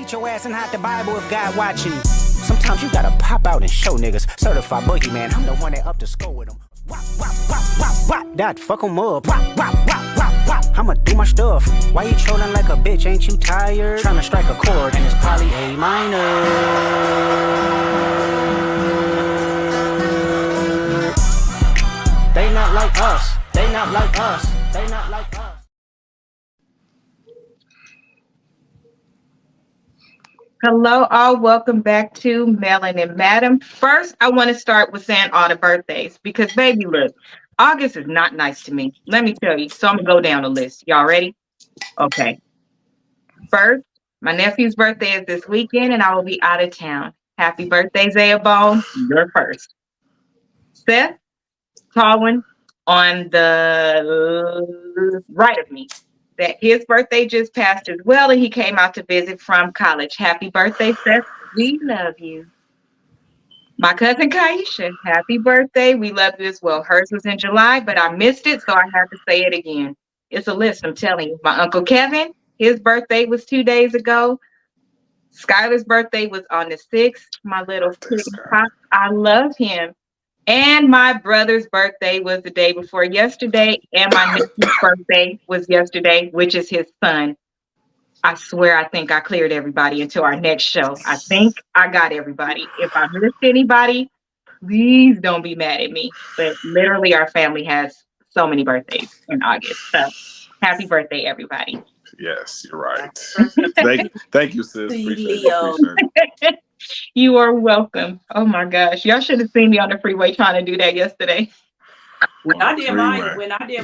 beat your ass and hide the Bible if God watching. Sometimes you gotta pop out and show niggas. Certified boogeyman, I'm the one that up to score with them. Wop, wop, wop, wop, wop, that fuck 'em up. Wop, wop, wop, wop, wop, I'ma do my stuff. Why you trolling like a bitch, ain't you tired? Tryna strike a chord and it's probably A minor. They not like us, they not like us, they not like us. Hello, all. Welcome back to Melanin Madam. First, I want to start with saying all the birthdays because, baby, look, August is not nice to me. Let me tell you. So I'm going to go down the list. Y'all ready? Okay. First, my nephew's birthday is this weekend, and I will be out of town. Happy birthday, 𝒂𝒏. You're first. Seth, tall one on the right of me. That his birthday just passed as well, and he came out to visit from college. Happy birthday, Seth. We love you. My cousin Kaisha, happy birthday. We love you as well. Hers was in July, but I missed it, so I have to say it again. It's a list, I'm telling you. My Uncle Kevin, his birthday was 2 days ago. Skylar's birthday was on the 6th. My little kid, I love him. And my brother's birthday was the day before yesterday. And my nephew's birthday was yesterday, which is his son. I swear, I think I cleared everybody until our next show. I think I got everybody. If I missed anybody, please don't be mad at me. But literally, our family has so many birthdays in August. So happy birthday, everybody. Yes, you're right. thank you, sis. Appreciate it. You are welcome. Oh my gosh. Y'all should have seen me on the freeway trying to do that yesterday. When I did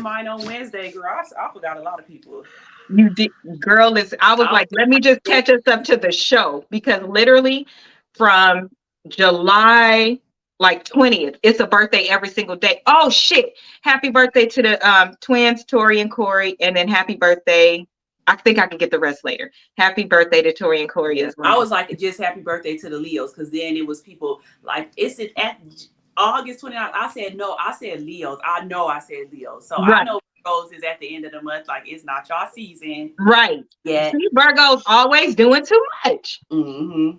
mine on Wednesday, girl, I forgot a lot of people. You did, girl. I was like, let me just catch us up to the show because literally from July 20th, it's a birthday every single day. Oh shit. Happy birthday to the twins, Tori and Corey, and then happy birthday. I think I can get the rest later. Happy birthday to Tori and Corey as well. I was like, just happy birthday to the Leos, because then it was people like, it's at August 29th. I said, no, I said Leos. I know I said Leos. So right. I know Virgos is at the end of the month. Like, it's not y'all season. Right. Yeah. See, Virgos always doing too much. Mm-hmm.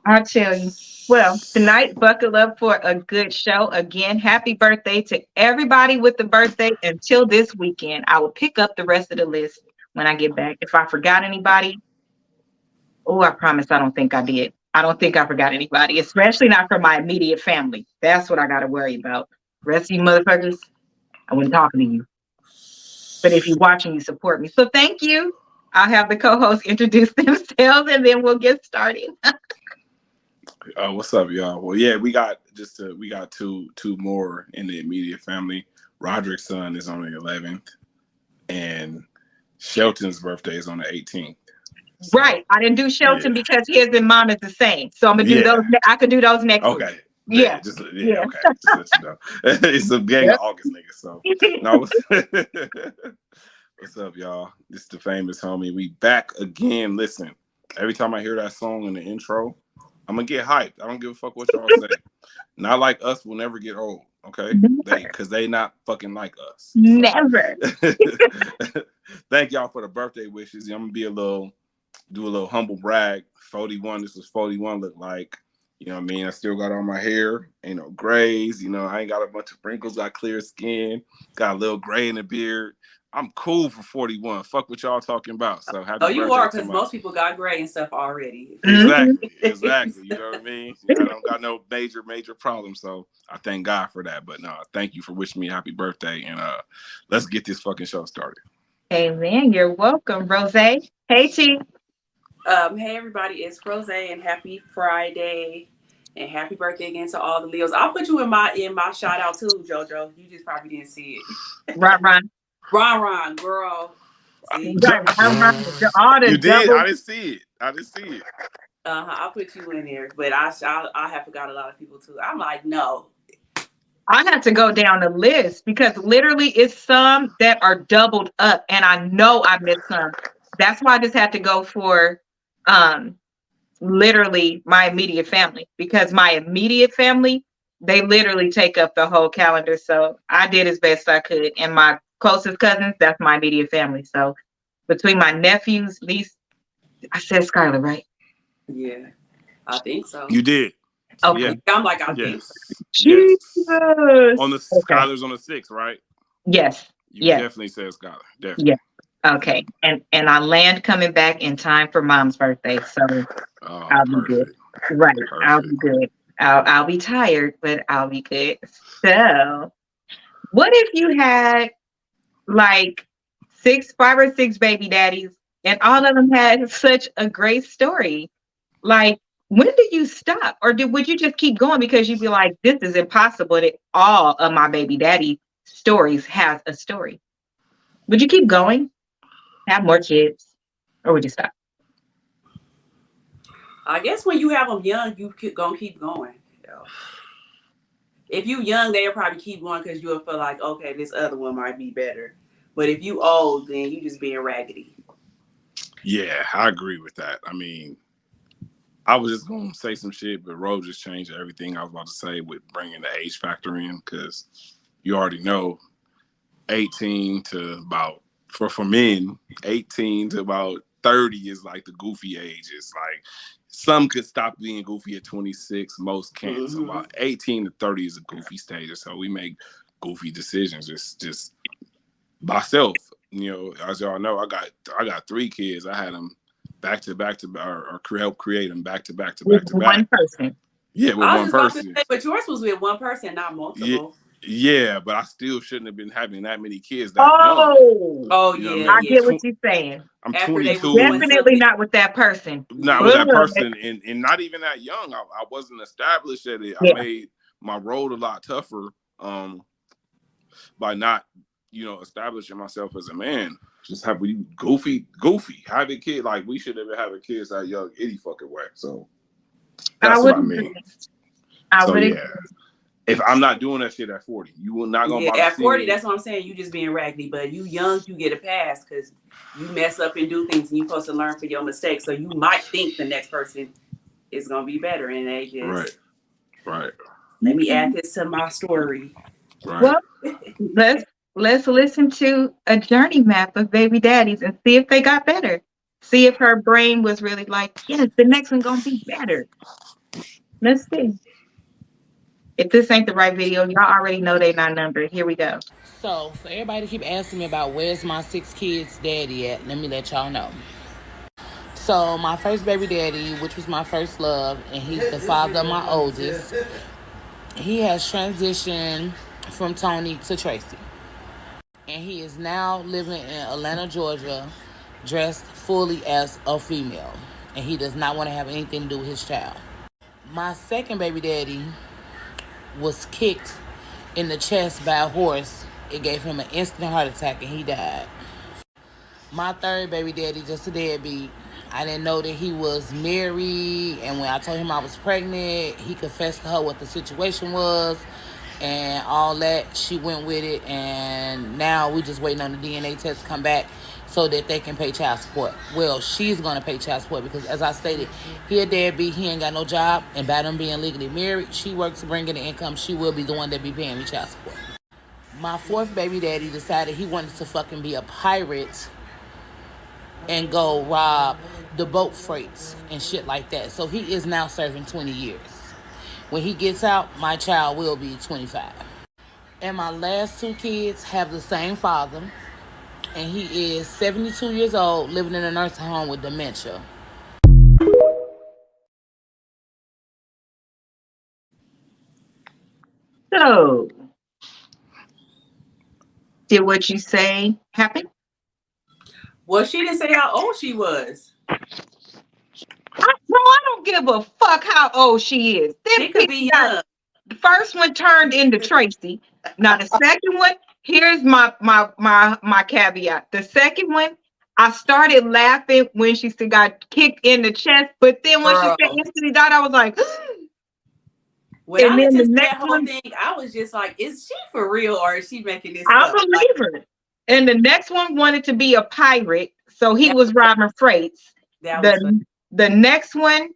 I'll tell you. Well, tonight, buckle up for a good show. Again, happy birthday to everybody with the birthday until this weekend. I will pick up the rest of the list when I get back. If I forgot anybody, I promise I don't think I did. I don't think I forgot anybody, especially not from my immediate family. That's what I got to worry about. Rest of you motherfuckers, I wasn't talking to you. But if you're watching, you support me. So thank you. I'll have the co-hosts introduce themselves and then we'll get started. What's up, y'all? Well, yeah, we got two more in the immediate family. Roderick's son is on the 11th, and Shelton's birthday is on the 18th. So, right. I didn't do Shelton because his and mom is the same. So I'm gonna do those. I could do those next week. Okay. Yeah. Okay. Just let you know. It's a gang of August niggas. So no. What's up, y'all? This is the famous homie. We back again. Listen, every time I hear that song in the intro, I'm gonna get hyped. I don't give a fuck what y'all say. Not like us will never get old. Okay, because they not fucking like us. So. Never. Thank y'all for the birthday wishes. I'm gonna do a little humble brag. 41. This was 41 look like. You know what I mean? I still got all my hair. Ain't no grays. You know, I ain't got a bunch of wrinkles. Got clear skin. Got a little gray in the beard. I'm cool for 41. Fuck what y'all talking about. So happy birthday. You are, because most people got gray and stuff already. Exactly. You know what I mean? I don't got no major problems. So I thank God for that. But no, thank you for wishing me a happy birthday. And let's get this fucking show started. Amen. You're welcome, Rose. Hey, T. Hey everybody, it's Rose, and happy Friday. And happy birthday again to all the Leos. I'll put you in my shout out too, JoJo. You just probably didn't see it. Ron, girl. You did? I didn't see it. I'll put you in there, but I have forgot a lot of people too. I'm like, no. I had to go down the list because literally it's some that are doubled up, and I know I missed some. That's why I just had to go for literally my immediate family, because my immediate family, they literally take up the whole calendar. So I did as best I could, and my closest cousins, that's my immediate family. So between my nephews, I said Skylar, right? Yeah, I think so. You did. So, Okay. yeah. I'm like, I think so. Yes. Jesus. On the Okay. Skylar's on the 6th, right? Yes. You Yes. definitely said Skylar. Definitely. Yeah. Okay. And I land coming back in time for Mom's birthday, so I'll be good. Perfect. Right. I'll Perfect. be good. I'll be tired, but I'll be good. So, what if you had like 5 or 6 baby daddies, and all of them had such a great story? Like, when did you stop, or would you just keep going because you'd be like, this is impossible that all of my baby daddy stories has a story? Would you keep going, have more kids, or would you stop? I guess when you have them young, you gonna keep going. If you young, they'll probably keep going because you'll feel like, okay, this other one might be better. But if you old, then you just being raggedy. Yeah, I agree with that. I mean, I was just going to say some shit, but Ro just changed everything I was about to say with bringing the age factor in, because you already know 18 to about, for men, 18 to about 30 is like the goofy age. It's like some could stop being goofy at 26, most can't. Mm-hmm. So about 18 to 30 is a goofy stage. So we make goofy decisions. It's just myself. You know, as y'all know, I got 3 kids. I had them back to back or help create them back to back. One person. Yeah, with one person. Say, but yours was with one person, not multiple. Yeah, but I still shouldn't have been having that many kids that young. Oh, you know yeah. I get what you're saying. I'm After 22. Definitely not with that person. Not with that person, and not even that young. I wasn't established at it. Yeah. I made my road a lot tougher by not, establishing myself as a man. Just have we goofy having kids. Like, we should have been having kids that young any fucking way. So that's what I mean. If I'm not doing that shit at 40, you will not gonna. At 40, that's what I'm saying. You just being raggedy, but you young, you get a pass because you mess up and do things, and you're supposed to learn from your mistakes. So you might think the next person is gonna be better, and they just right. Let me add this to my story. Right. Well, let's listen to a journey map of baby daddies and see if they got better. See if her brain was really like, yes, the next one gonna be better. Let's see. If this ain't the right video, y'all already know they not numbered. Here we go. So, for everybody to keep asking me about where's my 6 kids' daddy at, let me let y'all know. So, my first baby daddy, which was my first love, and he's the father of my oldest, he has transitioned from Tony to Tracy. And he is now living in Atlanta, Georgia, dressed fully as a female. And he does not want to have anything to do with his child. My second baby daddy was kicked in the chest by a horse. It gave him an instant heart attack and he died. My third baby daddy, just a deadbeat. I didn't know that he was married, and when I told him I was pregnant, he confessed to her what the situation was and all that. She went with it, and now we just waiting on the DNA test to come back so that they can pay child support. Well, she's going to pay child support because, as I stated, he a deadbeat, he ain't got no job, and by them being legally married, she works to bring in the income, she will be the one that be paying me child support. My fourth baby daddy decided he wanted to fucking be a pirate and go rob the boat freights and shit like that. So he is now serving 20 years. When he gets out, my child will be 25. And my last 2 kids have the same father, and he is 72 years old, living in a nursing home with dementia. So, did what you say happen? Well, she didn't say how old she was. I don't give a fuck how old she is. She could be young. The first one turned into Tracy. Now the second one, here's my caveat. The second one, I started laughing when she still got kicked in the chest, but then when she said instantly died, I was like, when and I then the next whole one, thing, I was just like, is she for real or is she making this up? I believe her. And the next one wanted to be a pirate, so he was robbing freights. The next one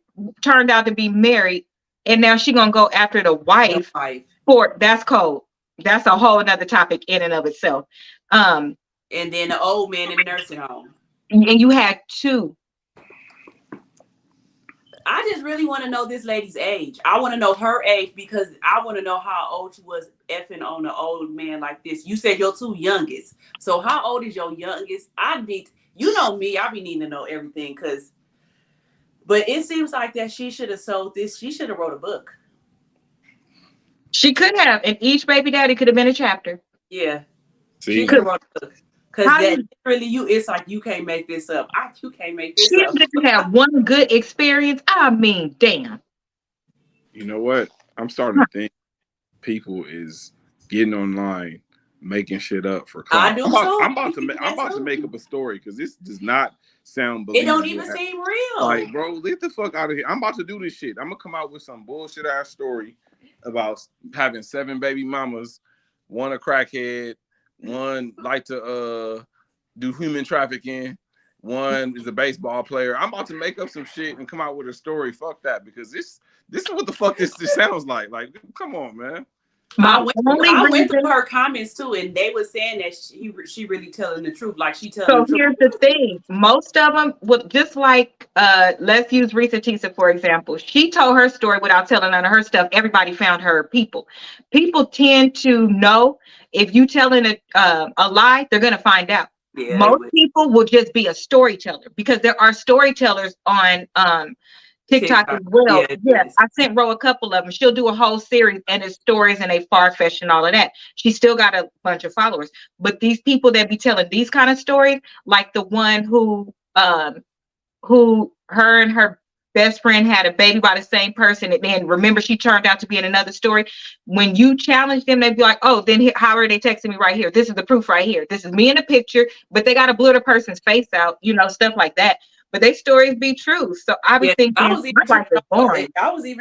turned out to be married, and now she's gonna go after the wife. That's cold. That's a whole another topic in and of itself. And then the old man in the nursing home. And you had 2 I just really want to know this lady's age. I want to know her age because I want to know how old she was effing on an old man like this. You said your two youngest. So how old is your youngest? I need, you know me, I be needing to know everything but it seems like that she should have sold this. She should have wrote a book. She could have, and each baby daddy could have been a chapter. Yeah. See? She could have wrote a book. Because that really it's like you can't make this up. You can't make this up. She didn't have one good experience. I mean, damn. You know what? I'm starting to think people is getting online making shit up for clout. I do I'm about to make up a story because this does not sound believable. It don't even seem real. Like, bro, get the fuck out of here. I'm about to do this shit. I'm gonna come out with some bullshit ass story about having 7 baby mamas, one a crackhead, one like to do human trafficking, one is a baseball player. I'm about to make up some shit and come out with a story. Fuck that, because this is what the fuck this sounds like. Like, come on, man. I went through her comments too, and they were saying that she really telling the truth. Like she telling the truth. So here's the thing: most of them, just like let's use 𝒂𝒐𝒏𝒆𝒅 for example. She told her story without telling none of her stuff. Everybody found her people. People tend to know if you telling a lie, they're gonna find out. Yeah, most people will just be a storyteller because there are storytellers on TikTok as well. Yeah, I sent Ro a couple of them. She'll do a whole series and it's stories and they far-fetched and all of that. She still got a bunch of followers. But these people that be telling these kind of stories, like the one who her and her best friend had a baby by the same person, and then remember she turned out to be in another story. When you challenge them, they'd be like, oh, then how are they texting me right here? This is the proof right here. This is me in a picture, but they got to blur the person's face out, stuff like that. But they stories be true. So I was thinking, I was even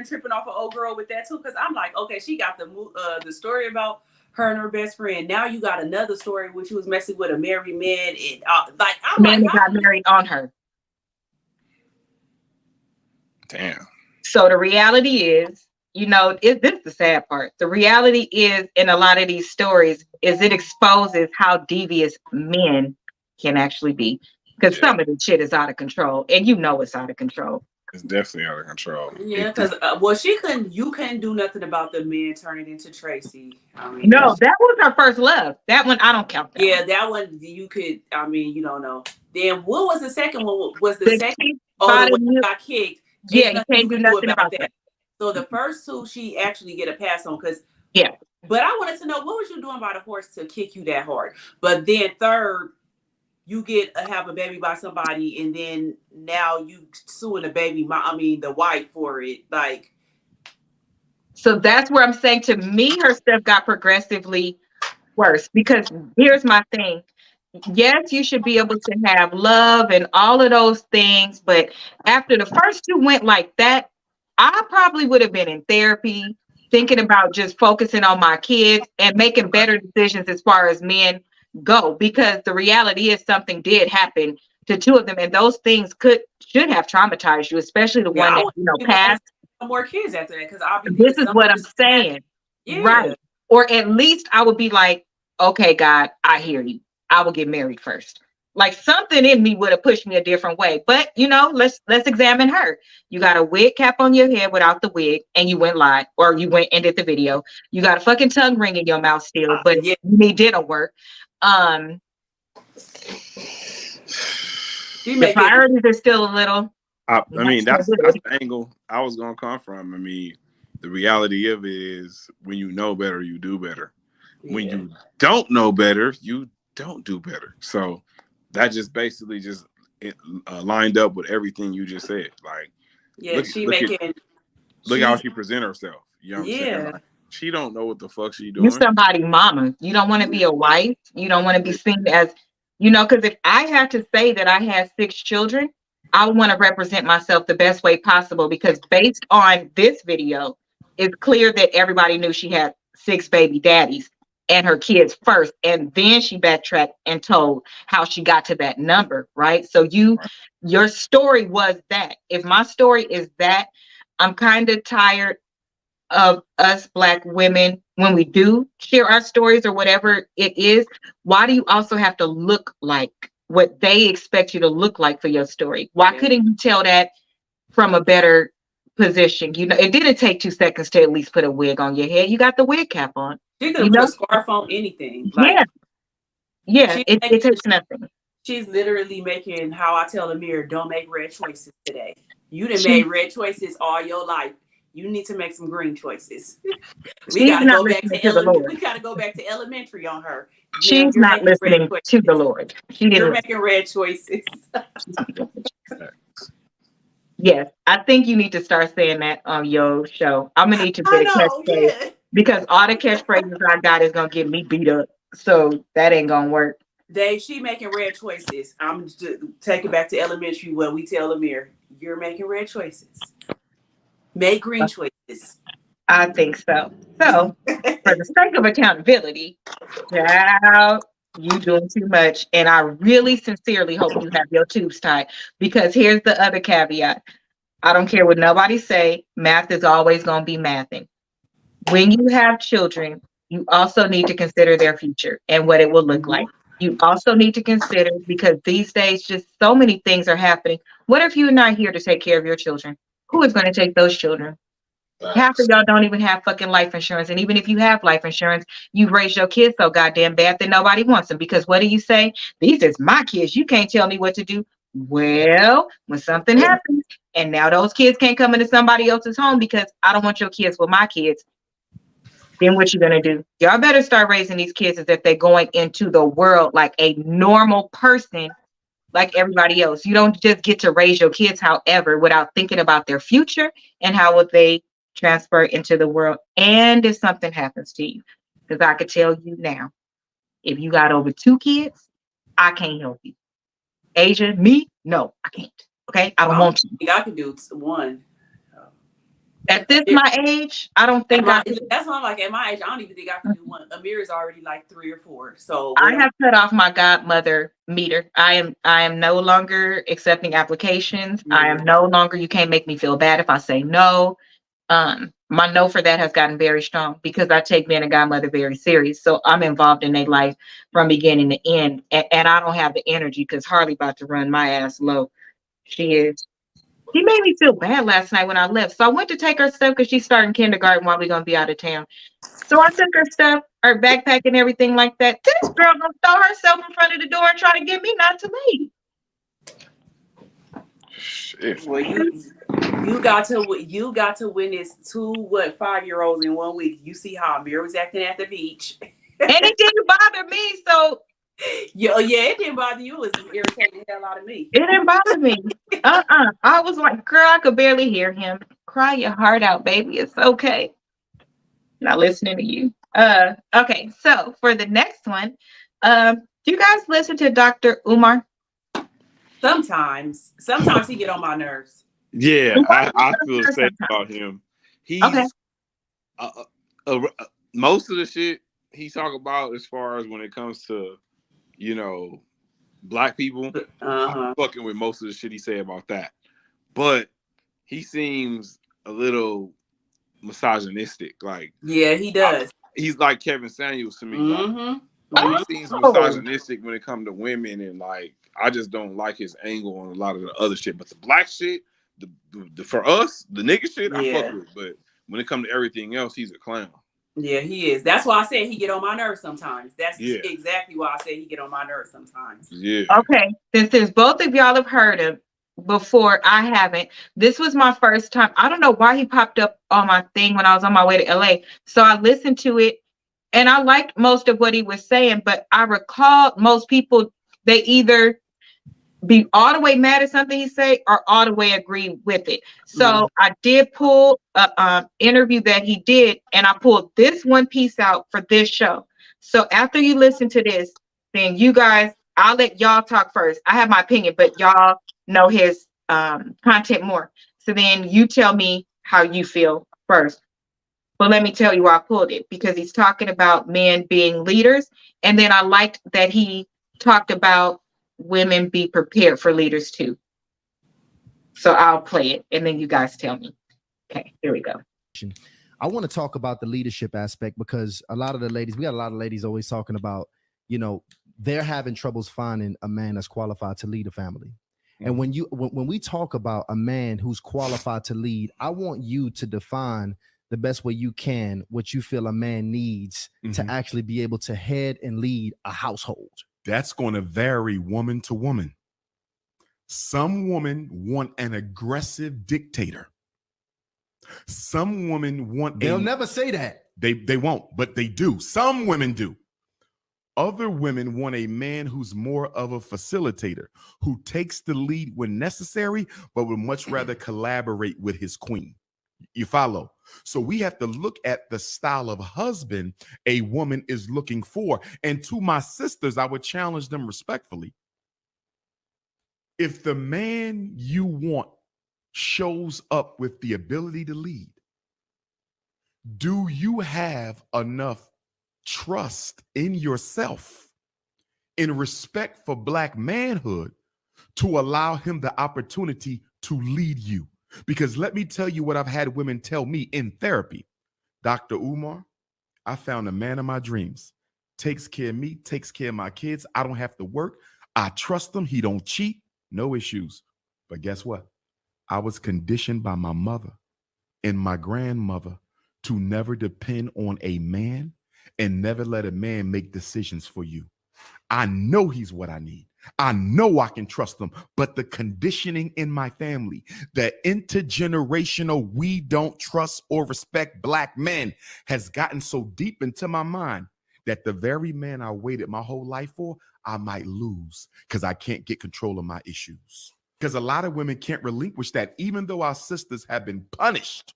tripping off an old girl with that too, because I'm like, okay, she got the story about her and her best friend. Now you got another story where she was messing with a married man, and got married on her. Damn. So the reality is, this is the sad part. The reality is, in a lot of these stories, is it exposes how devious men can actually be. Because some of the shit is out of control, and it's out of control. It's definitely out of control. Yeah, because you couldn't do nothing about the men turning into Tracy. I mean, no, that was her first love. That one I don't count. That one you could. I mean, you don't know. Then what was the second one? Was the second? The one that got kicked. Yeah, you can't do nothing about that. So the first two, she actually get a pass on because. Yeah. But I wanted to know what was you doing by the horse to kick you that hard? But then third. You have a baby by somebody, and then now you suing the wife for it. Like, so that's where I'm saying to me, her stuff got progressively worse. Because here's my thing: yes, you should be able to have love and all of those things, but after the first two went like that, I probably would have been in therapy, thinking about just focusing on my kids and making better decisions as far as men go, because the reality is something did happen to two of them, and those things should have traumatized you, especially the one that passed. More kids after that, because this is what I'm saying, right? Or at least I would be like, okay, God, I hear you. I will get married first. Like something in me would have pushed me a different way. But let's examine her. You got a wig cap on your head without the wig, and you went live, or you went and did the video. You got a fucking tongue ring in your mouth still, but it didn't work. The priorities are still a little. I mean, that's the angle I was gonna come from. I mean, the reality of it is, when you know better, you do better. Yeah. When you don't know better, you don't do better. So that just basically lined up with everything you just said. Like, look how she present herself. You know what I'm saying? Like, she don't know what the fuck she doing. You somebody mama. You don't want to be a wife. You don't want to be seen as, because if I had to say that I had 6 children, I want to represent myself the best way possible, because based on this video, it's clear that everybody knew she had 6 baby daddies and her kids first. And then she backtracked and told how she got to that number, right? So your story was that. If my story is that, I'm kind of tired of us Black women, when we do share our stories or whatever it is, why do you also have to look like what they expect you to look like for your story? Why couldn't you tell that from a better position. You know, it didn't take 2 seconds to at least put a wig on your head. You got the wig cap on. She could You put know? a scarf on anything. Yeah. Like Yeah. she It takes nothing. she's literally making how I tell Amir, don't make red choices today. You done She- made red choices all your life. You need to make some green choices. We She's gotta not go back listening to to the Lord. we gotta go back to elementary on her. Ma'am, She's you're not making red listening choices. to the Lord. She didn't You're listen. making red choices. Yes, I think you need to start saying that on your show. I'm gonna need to I get a know, catchphrase yeah. because all the catchphrases I got is gonna get me beat up. So that ain't gonna work. Dave, she making red choices. I'm just take it back to elementary where we tell Amir, you're making red choices. Make green choices. I think so. So, for the sake of accountability, child, you doing too much, and I really sincerely hope you have your tubes tied. Because here's the other caveat: I don't care what nobody say. Math is always gonna be mathing. When you have children, you also need to consider their future and what it will look like. You also need to consider, because these days just so many things are happening. What if you're not here to take care of your children? Who is going to take those children? Half of y'all don't even have fucking life insurance. And even if you have life insurance, you raise your kids so goddamn bad that nobody wants them. Because what do you say? These is my kids. You can't tell me what to do. Well, when something happens and now those kids can't come into somebody else's home because I don't want your kids with my kids, then what you gonna do? Y'all better start raising these kids as if they're going into the world like a normal person, like everybody else. You don't just get to raise your kids, however, without thinking about their future and how will they transfer into the world. And if something happens to you, because I could tell you now, if you got over 2 kids, I can't help you. Asia, me, no, I can't. Okay, I don't want to. I think I can do one. At this my age, I don't think I can. That's why I'm like, at my age, I don't even think I can do one. Amir is already like 3 or 4. So I have cut off my godmother meter. I am no longer accepting applications. I am no longer, you can't make me feel bad if I say no. My no for that has gotten very strong because I take being a godmother very serious. So I'm involved in their life from beginning to end. And I don't have the energy because Harley about to run my ass low. She is. He made me feel bad last night when I left. So I went to take her stuff because she's starting kindergarten while we're going to be out of town. So I took her stuff, her backpack and everything like that. This girl gonna throw herself in front of the door and try to get me not to leave. Shit. Well, you got to witness 2 5-year-olds in 1 week. You see how Amir was acting at the beach. And it didn't bother me. So yeah, it didn't bother you. It was irritating the hell out of me. it didn't bother me. I was like, girl, I could barely hear him. Cry your heart out, baby. It's okay. Not listening to you. Okay, so for the next one, do you guys listen to Dr. Umar? Sometimes he get on my nerves. Yeah, I feel the same about him. He's okay. Most of the shit he talk about as far as when it comes to, black people, I'm fucking with most of the shit he say about that. But he seems a little misogynistic. Like, yeah, he does. He's like Kevin Samuels to me. He seems misogynistic when it comes to women, and like I just don't like his angle on a lot of the other shit. But the black shit, the for us, the nigga shit, I fuck with. But when it comes to everything else, he's a clown. Yeah, he is. That's why I said he get on my nerves sometimes. That's exactly why I say he get on my nerves sometimes. Yeah. Okay. Since both of y'all have heard him before, I haven't. This was my first time. I don't know why he popped up on my thing when I was on my way to LA. So I listened to it and I liked most of what he was saying, but I recall most people, they either be all the way mad at something he say or all the way agree with it. So I did pull a interview that he did, and I pulled this one piece out for this show. So after you listen to this, then you guys, I'll let y'all talk first. I have my opinion, but y'all know his content more. So then you tell me how you feel first. But let me tell you why I pulled it, because he's talking about men being leaders. And then I liked that he talked about women be prepared for leaders too. So I'll play it and then you guys tell me. Okay, here we go. I want to talk about the leadership aspect because we got a lot of ladies always talking about, they're having troubles finding a man that's qualified to lead a family. And when we talk about a man who's qualified to lead, I want you to define the best way you can what you feel a man needs to actually be able to head and lead a household. That's going to vary woman to woman. Some women want an aggressive dictator. Some women want They'll never say that. They won't, but they do. Some women do. Other women want a man who's more of a facilitator, who takes the lead when necessary, but would much rather collaborate with his queen. You follow? So we have to look at the style of husband a woman is looking for. And to my sisters, I would challenge them respectfully. If the man you want shows up with the ability to lead, do you have enough trust in yourself, in respect for Black manhood, to allow him the opportunity to lead you? Because let me tell you what I've had women tell me in therapy. Dr. Umar, I found a man of my dreams. Takes care of me, takes care of my kids. I don't have to work. I trust him. He don't cheat. No issues. But guess what? I was conditioned by my mother and my grandmother to never depend on a man and never let a man make decisions for you. I know he's what I need. I know I can trust him, but the conditioning in my family, the intergenerational we don't trust or respect Black men, has gotten so deep into my mind that the very man I waited my whole life for, I might lose because I can't get control of my issues. Because a lot of women can't relinquish that, even though our sisters have been punished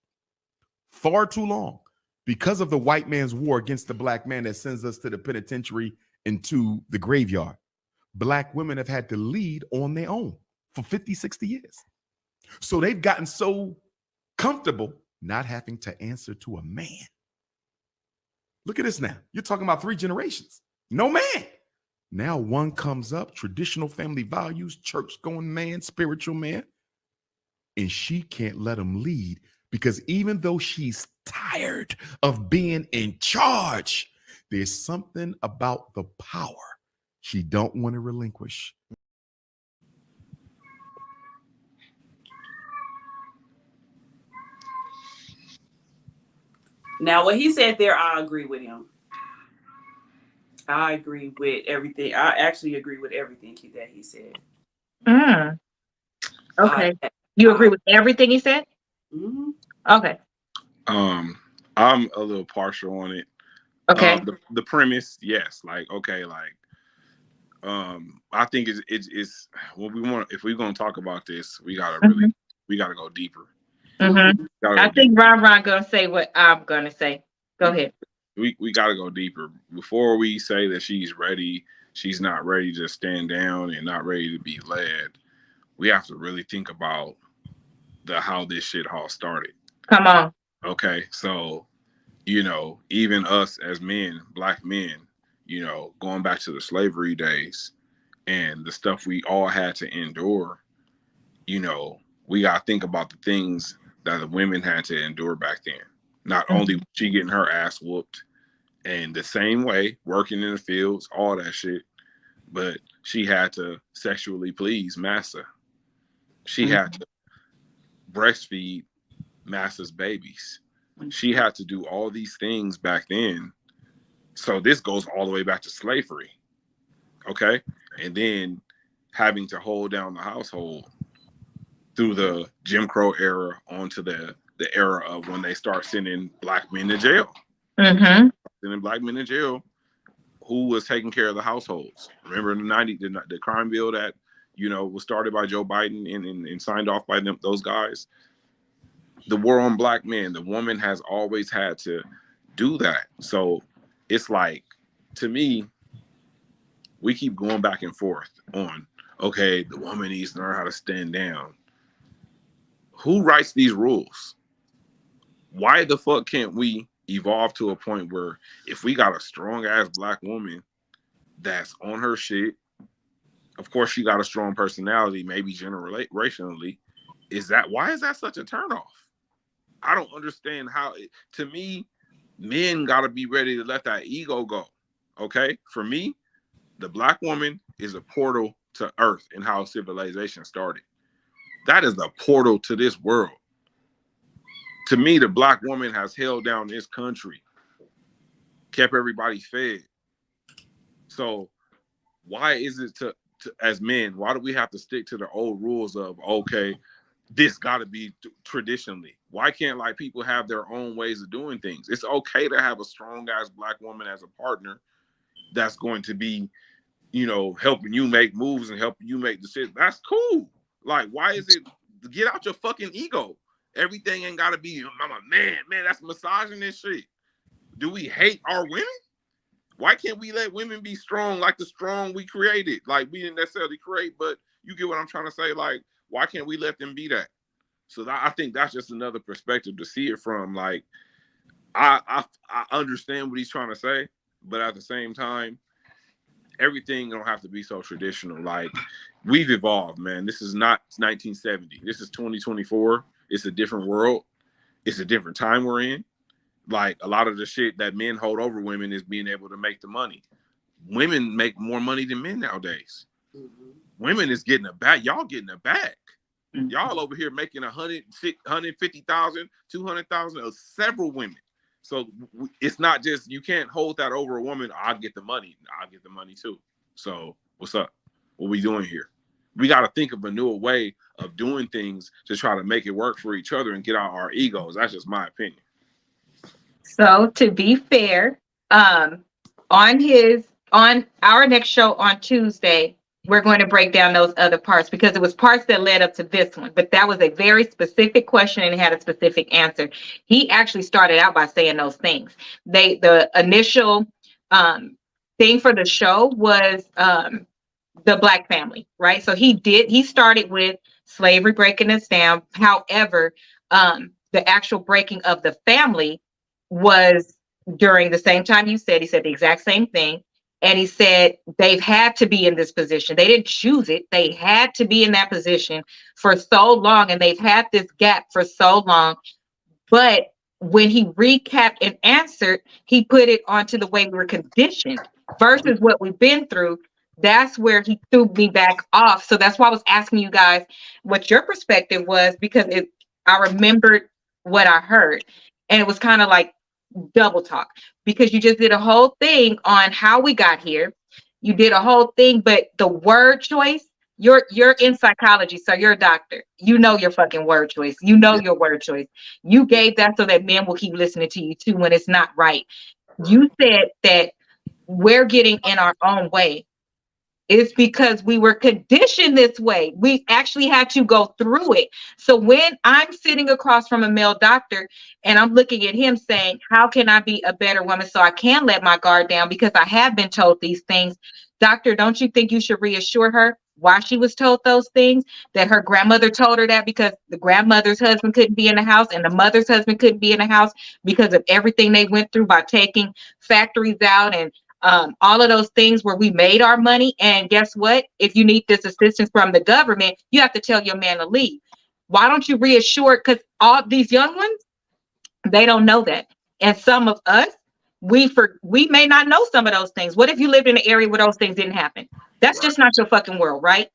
far too long because of the white man's war against the Black man that sends us to the penitentiary and to the graveyard. Black women have had to lead on their own for 50, 60 years. So they've gotten so comfortable not having to answer to a man. Look at this now. You're talking about 3 generations. No man. Now one comes up, traditional family values, church-going man, spiritual man, and she can't let him lead because even though she's tired of being in charge, there's something about the power she don't want to relinquish. Now, what he said there, I agree with him. I agree with everything. I actually agree with everything that he said. Okay. You agree with everything he said? Mm-hmm. Okay. I'm a little partial on it. Okay. The premise, yes. Like, okay, like, I think it's what we want. If we're gonna talk about this, we gotta we gotta go deeper. I think Ron gonna say what I'm gonna say. Go ahead. We gotta go deeper before we say that she's ready. She's not ready to stand down and not ready to be led. We have to really think about how this shit all started. Come on. Okay, so even us as men, Black men, going back to the slavery days and the stuff we all had to endure, we got to think about the things that the women had to endure back then. Not only was she getting her ass whooped and the same way, working in the fields, all that shit, but she had to sexually please Massa. She had to breastfeed Massa's babies. She had to do all these things back then. So this goes all the way back to slavery. Okay? And then having to hold down the household through the Jim Crow era onto the era of when they start sending Black men to jail. Sending Black men to jail, who was taking care of the households. Remember in the 90s, the crime bill that, was started by Joe Biden and signed off by those guys. The war on Black men, the woman has always had to do that. So it's like, to me, we keep going back and forth on, okay, the woman needs to learn how to stand down. Who writes these rules? Why the fuck can't we evolve to a point where if we got a strong ass Black woman that's on her shit, of course she got a strong personality, maybe generationally, why is that such a turnoff? I don't understand how. To me, men got to be ready to let that ego go. Okay, for me, the Black woman is a portal to Earth and how civilization started. That is the portal to this world. To me, the Black woman has held down this country, kept everybody fed. So why is it to as men, why do we have to stick to the old rules of, okay, this got to be traditionally? Why can't like people have their own ways of doing things? It's okay to have a strong ass Black woman as a partner that's going to be, you know, helping you make moves and helping you make decisions. That's cool. Like, why is it, get out your fucking ego? Everything ain't gotta be, I'm a man, that's misogynist shit. Do we hate our women? Why can't we let women be strong like the strong we created? Like, we didn't necessarily create, but you get what I'm trying to say? Like, why can't we let them be that? So I think that's just another perspective to see it from. Like, I understand what he's trying to say, but at the same time, everything don't have to be so traditional. Like, we've evolved, man. This is not 1970. This is 2024. It's a different world. It's a different time we're in. Like, a lot of the shit that men hold over women is being able to make the money. Women make more money than men nowadays. Mm-hmm. Women is getting a bag. Y'all getting a bag. Mm-hmm. Y'all over here making 150,000, 200,000 of several women. So it's not just, you can't hold that over a woman. I'll get the money. I'll get the money too. So what's up? What we doing here? We got to think of a newer way of doing things to try to make it work for each other and get out our egos. That's just my opinion. So to be fair, on our next show on Tuesday, we're going to break down those other parts, because it was parts that led up to this one, but that was a very specific question and it had a specific answer. He actually started out by saying those things. The initial thing for the show was the Black family, right? So he started with slavery breaking us down. However, the actual breaking of the family was during the same time you said. He said the exact same thing. And he said they've had to be in this position. They didn't choose it. They had to be in that position for so long. And they've had this gap for so long. But when he recapped and answered, he put it onto the way we were conditioned versus what we've been through. That's where he threw me back off. So that's why I was asking you guys what your perspective was, because I remembered what I heard. And it was kind of like double talk, because you just did a whole thing on how we got here. You did a whole thing, but the word choice, you're in psychology, so you're a doctor. You know your fucking word choice. You know your word choice. You gave that so that men will keep listening to you too when it's not right. You said that we're getting in our own way. It's because we were conditioned this way. We actually had to go through it. So when I'm sitting across from a male doctor and I'm looking at him saying, how can I be a better woman so I can let my guard down because I have been told these things? Doctor, don't you think you should reassure her why she was told those things? That her grandmother told her that because the grandmother's husband couldn't be in the house and the mother's husband couldn't be in the house because of everything they went through by taking factories out and all of those things where we made our money. And guess what? If you need this assistance from the government, you have to tell your man to leave. Why don't you reassure? Because all these young ones, they don't know that. And some of us, we may not know some of those things. What if you lived in an area where those things didn't happen? That's just not your fucking world, right?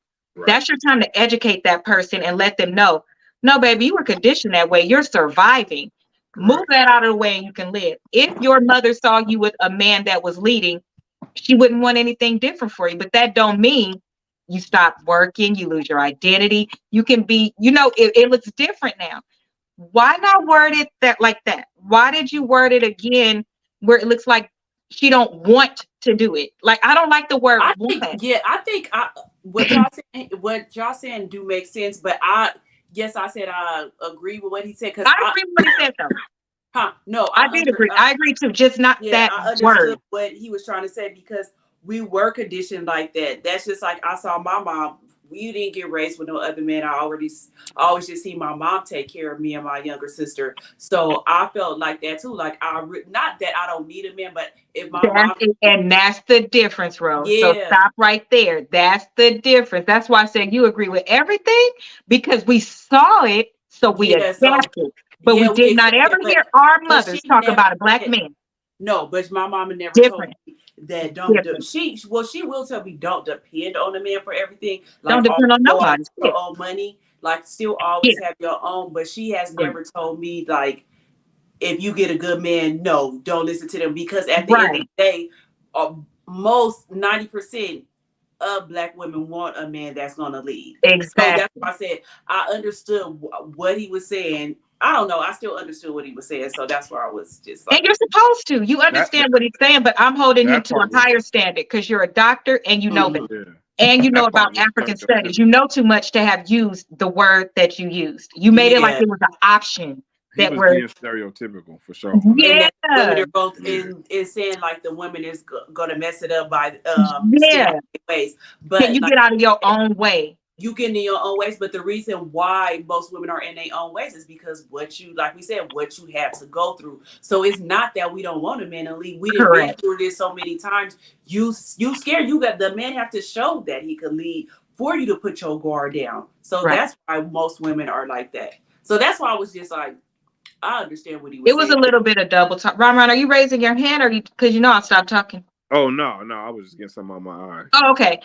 That's your time to educate that person and let them know, no, baby, you were conditioned that way. You're surviving. Move that out of the way and you can live. If your mother saw you with a man that was leading, she wouldn't want anything different for you. But that don't mean you stop working, you lose your identity. You can be, it looks different now. Why not word it like that? Why did you word it again where it looks like she don't want to do it? Like, I don't like the word want. I think what y'all saying do make sense, but yes, I said I agree with what he said. Because I agree with what he said, though. No, I did agree. I agree too. Just not that I understood word. What he was trying to say, because we were conditioned like that. That's just like I saw my mom. We didn't get raised with no other man. I always just see my mom take care of me and my younger sister. So I felt like that too. Like not that I don't need a man, but if my mom, and that's the difference, Rose. So stop right there. That's the difference. That's why I said you agree with everything, because we saw it, so we adapted. But we did not ever hear our mothers talk about a Black man. No, but my mama never told me. that don't Different. she will tell me don't depend on the man for everything. Don't Like depend on nobody. always your own money. Like still always have your own. But she has never told me like if you get a good man, no, don't listen to them because at the end of the day, most 90% of Black women want a man that's gonna lead. Exactly. So that's why I said I understood what he was saying. I don't know. I still understood what he was saying. So that's where I was just like. And you're supposed to. You understand what he's saying, but I'm holding him to a higher standard because you're a doctor and you know that. Yeah. And you know That about part was African stereotypical. studies. You know too much to have used the word that you used. You made it like it was an option. He was being stereotypical for sure. Yeah. And that women are both is saying like the women is gonna mess it up by ways. But can you get out of your own way? You get in your own ways, but the reason why most women are in their own ways is because what you, like we said, what you have to go through. So it's not that we don't want a man to lead. We didn't been through this so many times. You scared. You got the man have to show that he could lead for you to put your guard down. So that's why most women are like that. So that's why I was just like, I understand what he was saying. It was a little bit of double talk. Ron, are you raising your hand or because you know I stopped talking? Oh no, I was just getting something on my eye. Oh, okay.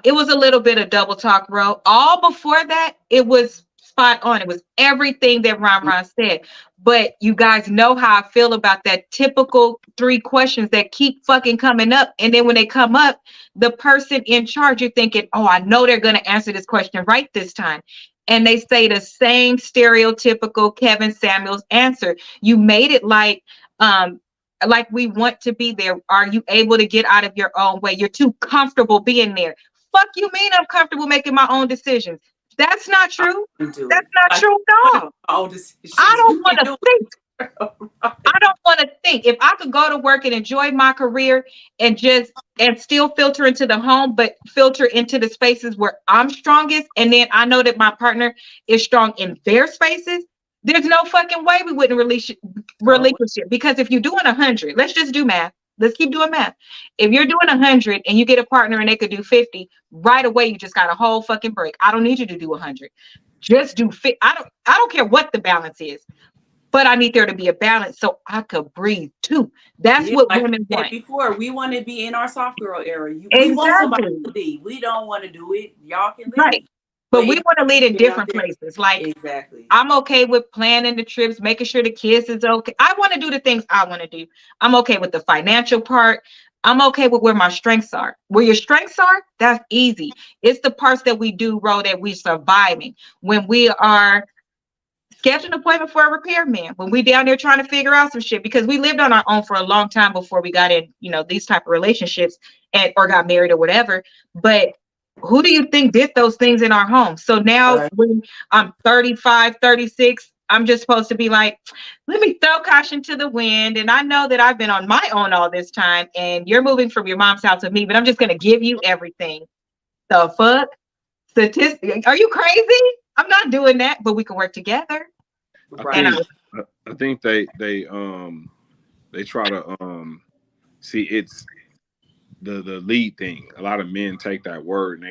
It was a little bit of double talk, bro. All before that, it was spot on. It was everything that Ron said. But you guys know how I feel about that typical 3 questions that keep fucking coming up. And then when they come up, the person in charge, you're thinking, oh, I know they're going to answer this question right this time. And they say the same stereotypical Kevin Samuels answer. You made it like we want to be there. Are you able to get out of your own way? You're too comfortable being there. Fuck you mean I'm comfortable making my own decisions? That's not true. That's not true at all. I don't want to think. I don't want to think. If I could go to work and enjoy my career and still filter into the home, but filter into the spaces where I'm strongest, and then I know that my partner is strong in their spaces, there's no fucking way we wouldn't relinquish it. Because if you're doing 100, let's just do math. Let's keep doing math. If you're doing 100 and you get a partner and they could do 50, right away you just got a whole fucking break. I don't need you to do 100. Just do 50. I don't care what the balance is, but I need there to be a balance so I could breathe too. That's what women want. Before, we want to be in our soft girl era. We want somebody to lead. We don't want to do it. Y'all can lead. Right. But we want to lead in different places. Like, I'm okay with planning the trips, making sure the kids is okay. I want to do the things I want to do. I'm okay with the financial part. I'm okay with where my strengths are. Where your strengths are, that's easy. It's the parts that we do, that we're surviving. When we are scheduling an appointment for a repairman, when we down there trying to figure out some shit, because we lived on our own for a long time before we got in, these type of relationships or got married or whatever. But who do you think did those things in our home? So now when I'm 35, 36, I'm just supposed to be like, let me throw caution to the wind. And I know that I've been on my own all this time and you're moving from your mom's house with me, but I'm just going to give you everything. The fuck? Statistic? Are you crazy? I'm not doing that, but we can work together. I think they try to see it's the lead thing. A lot of men take that word and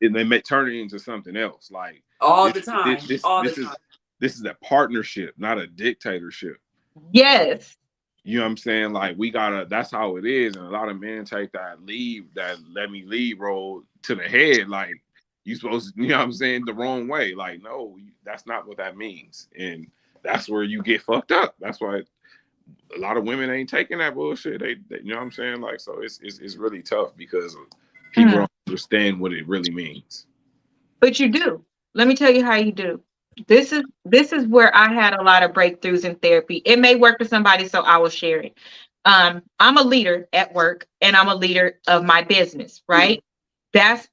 they may turn it into something else. Like all the time. This is a partnership, not a dictatorship. Yes. You know what I'm saying? Like that's how it is. And a lot of men take that let me lead role to the head. Like you supposed to, you know what I'm saying, the wrong way. Like, no, that's not what that means. And that's where you get fucked up. That's why a lot of women ain't taking that bullshit. They you know what I'm saying? Like, so it's really tough because people don't understand what it really means. But you do. Let me tell you how you do. This is where I had a lot of breakthroughs in therapy. It may work for somebody, so I will share it. I'm a leader at work and I'm a leader of my business, right?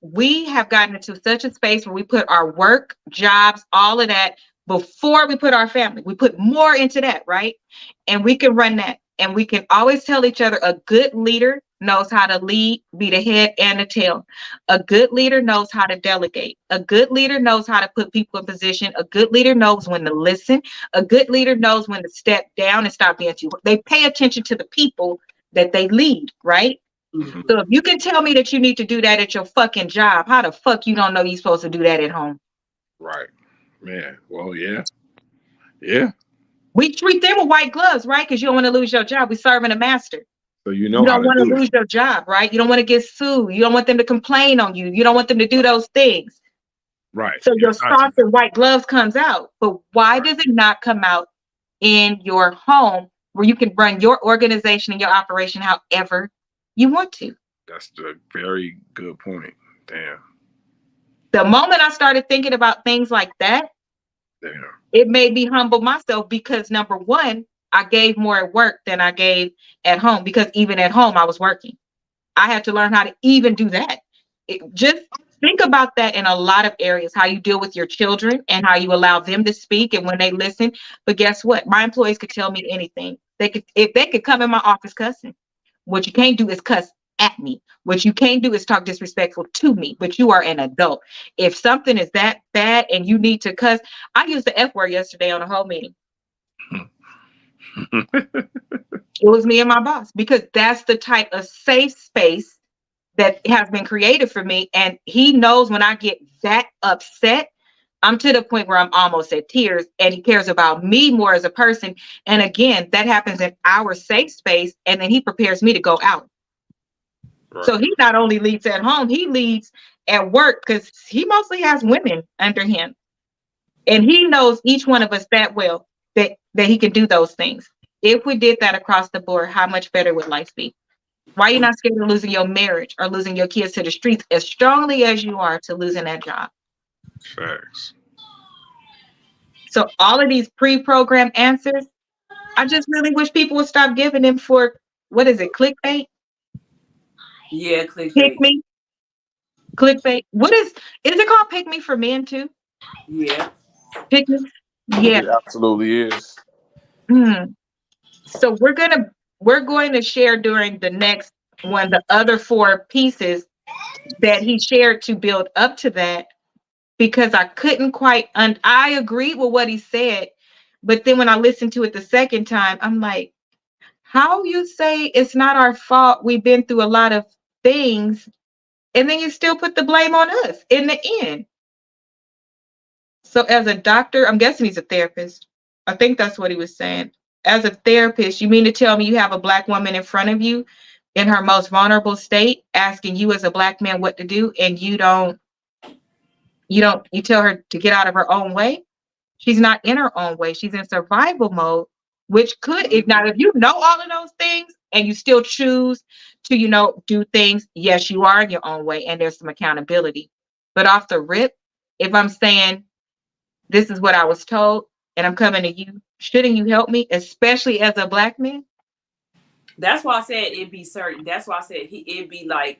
We have gotten into such a space where we put our work, jobs, all of that before we put our family. We put more into that, right? And we can run that. And we can always tell each other a good leader knows how to lead, be the head and the tail. A good leader knows how to delegate. A good leader knows how to put people in position. A good leader knows when to listen. A good leader knows when to step down and stop being too. They pay attention to the people that they lead, right? Mm-hmm. So if you can tell me that you need to do that at your fucking job, how the fuck you don't know you're supposed to do that at home? Right. Man. Well, yeah. Yeah. We treat them with white gloves, right? Because you don't want to lose your job. We're serving a master. So you know You how don't to want do to it. lose your job, right? You don't want to get sued. You don't want them to complain on you. You don't want them to do those things. Right. So Your your soft conscience. and white gloves comes out. But why Right. does it not come out in your home where you can run your organization and your operation however you want to? That's a very good point. Damn. The moment I started thinking about things like that, Damn. it made me humble myself because number one, I gave more at work than I gave at home because even at home I was working. I had to learn how to even do that. Just think about that in a lot of areas, how you deal with your children and how you allow them to speak and when they listen. But guess what? My employees could tell me anything. They could, if they could come in my office cussing. What you can't do is cuss at me. What you can't do is talk disrespectful to me, but you are an adult. If something is that bad and you need to cuss, I used the F word yesterday on a whole meeting. It was me and my boss because that's the type of safe space that has been created for me. And he knows when I get that upset, I'm to the point where I'm almost at tears, and he cares about me more as a person. And again, that happens in our safe space. And then he prepares me to go out. Right. So he not only leads at home, he leads at work because he mostly has women under him. And he knows each one of us that well that he can do those things. If we did that across the board, how much better would life be? Why are you not scared of losing your marriage or losing your kids to the streets as strongly as you are to losing that job? Facts. So all of these pre-programmed answers, I just really wish people would stop giving them for, what is it, clickbait? Yeah, clickbait. Pick me? Clickbait? What is it called pick me for men too? Yeah. Pick me? Yeah. It absolutely is. So we're going to share during the next one, the other 4 pieces that he shared to build up to that, because I couldn't quite, I agreed with what he said, but then when I listened to it the second time, I'm like, how you say it's not our fault, we've been through a lot of things, and then you still put the blame on us in the end. So as a doctor, I'm guessing he's a therapist. I think that's what he was saying. As a therapist, you mean to tell me you have a Black woman in front of you in her most vulnerable state, asking you as a Black man what to do, and you tell her to get out of her own way? She's not in her own way. She's in survival mode, which could, if you know all of those things and you still choose to, do things, yes, you are in your own way and there's some accountability. But off the rip, if I'm saying, this is what I was told and I'm coming to you, shouldn't you help me, especially as a Black man? That's why I said it'd be certain. That's why I said it'd be like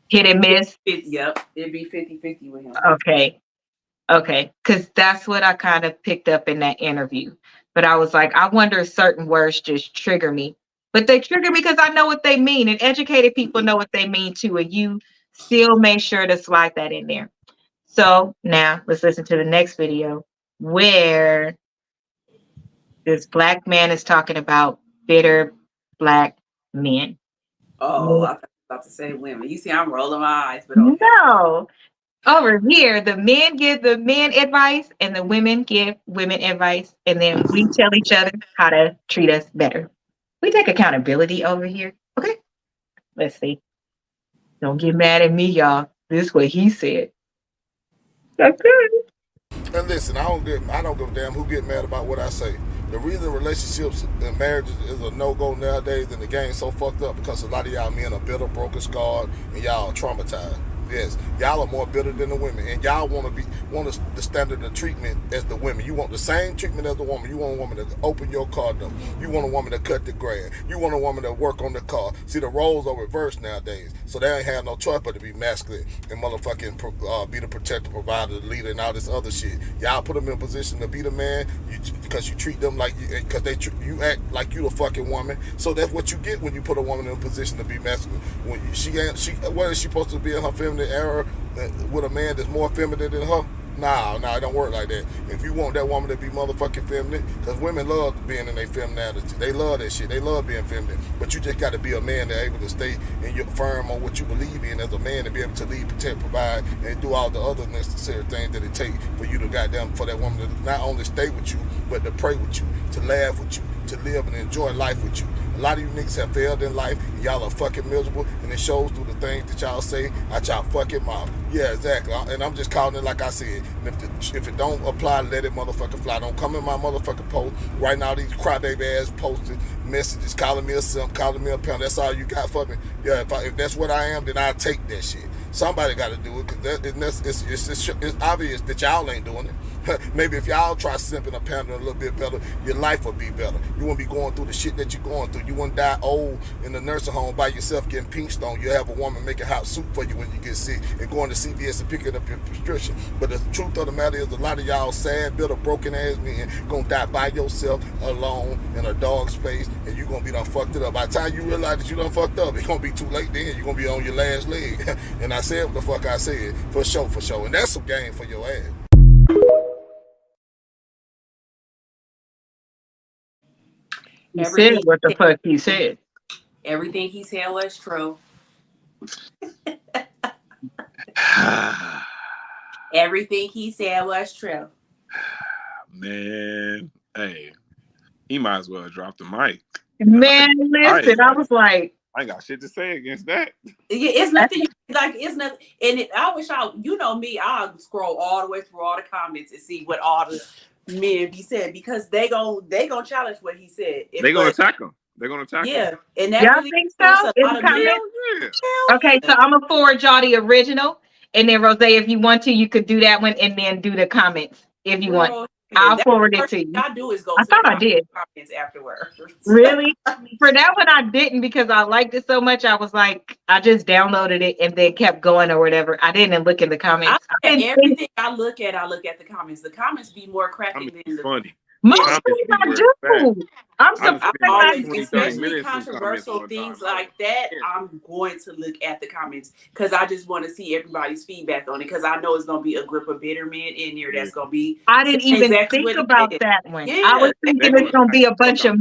hit and miss. 50, yep, it'd be 50-50 with him. Okay, because that's what I kind of picked up in that interview. But I was like, I wonder if certain words just trigger me. But they trigger me because I know what they mean, and educated people know what they mean too, and you still make sure to slide that in there. So now let's listen to the next video where this Black man is talking about bitter Black men. Oh, I thought you were about to say women. You see, I'm rolling my eyes, but okay. No. Over here, the men give the men advice and the women give women advice. And then we tell each other how to treat us better. We take accountability over here. Okay. Let's see. Don't get mad at me, y'all. This is what he said. That's good. And listen, I don't give a damn who get mad about what I say. The reason relationships and marriages is a no-go nowadays and the game's so fucked up because a lot of y'all men are bitter, broken, scarred, and y'all are traumatized. Yes, y'all are more bitter than the women, and y'all want the standard of treatment as the women. You want the same treatment as the woman. You want a woman to open your car door. You want a woman to cut the grass. You want a woman to work on the car. See, the roles are reversed nowadays, so they ain't have no choice but to be masculine and motherfucking be the protector, provider, the leader, and all this other shit. Y'all put them in a position to be the man because you treat them like you act like you the fucking woman. So that's what you get when you put a woman in a position to be masculine. When what is she supposed to be in her feminine era with a man that's more feminine than her? Nah, it don't work like that. If you want that woman to be motherfucking feminine, because women love being in their femininity. They love that shit. They love being feminine. But you just got to be a man that's able to stay in your firm on what you believe in as a man, to be able to lead, protect, provide, and do all the other necessary things that it takes for you to for that woman to not only stay with you, but to pray with you, to laugh with you, to live and enjoy life with you. A lot of you niggas have failed in life, and y'all are fucking miserable, and it shows through the things that y'all say out y'all fucking mouth. Yeah, exactly. And I'm just calling it like I said. And if it don't apply, let it motherfucking fly. Don't come in my motherfucking post right now. These crybaby ass posted messages calling me a simp, calling me a pimp. That's all you got for me. Yeah, if that's what I am, then I take that shit. Somebody got to do it, because it's obvious that y'all ain't doing it. Maybe if y'all try simping or pandering a little bit better, your life will be better. You won't be going through the shit that you're going through. You won't die old in the nursing home by yourself getting pink stone. You'll have a woman making hot soup for you when you get sick and going to CVS and picking up your prescription. But the truth of the matter is, a lot of y'all sad, bitter, broken ass men gonna die by yourself alone in a dog space, and you're gonna be done fucked it up. By the time you realize that you done fucked up, it's gonna be too late then. You're gonna be on your last leg. And I said what the fuck I said, for sure, for sure. And that's some game for your ass. You said what the fuck you said. Everything he said was true. Everything he said was true. Man, hey, he might as well drop the mic. Man, listen, I was like, I ain't got shit to say against that. Yeah, it's nothing it's nothing. And I wish you know me, I'll scroll all the way through all the comments and see what all the men be said, because they gonna challenge what he said. They gonna attack him. They're gonna attack him. Yeah, and that y'all really think so? Okay, so I'm gonna forward y'all the original, and then Rose, if you want to, you could do that one and then do the comments if you want. I'll forward it to you. I do is go. I thought I did. Comments afterwards. Really? For that one, I didn't, because I liked it so much. I was like, I just downloaded it and then kept going or whatever. I didn't look in the comments. Everything I look at the comments. The comments be more cracking than the funny. Most things I do. I'm surprised. Especially controversial things like that, I'm going to look at the comments, because I just want to see everybody's feedback on it, because I know it's going to be a group of bitter men in here that's going to be. I didn't even think about that one. Yeah, I was thinking it's going to be a bunch of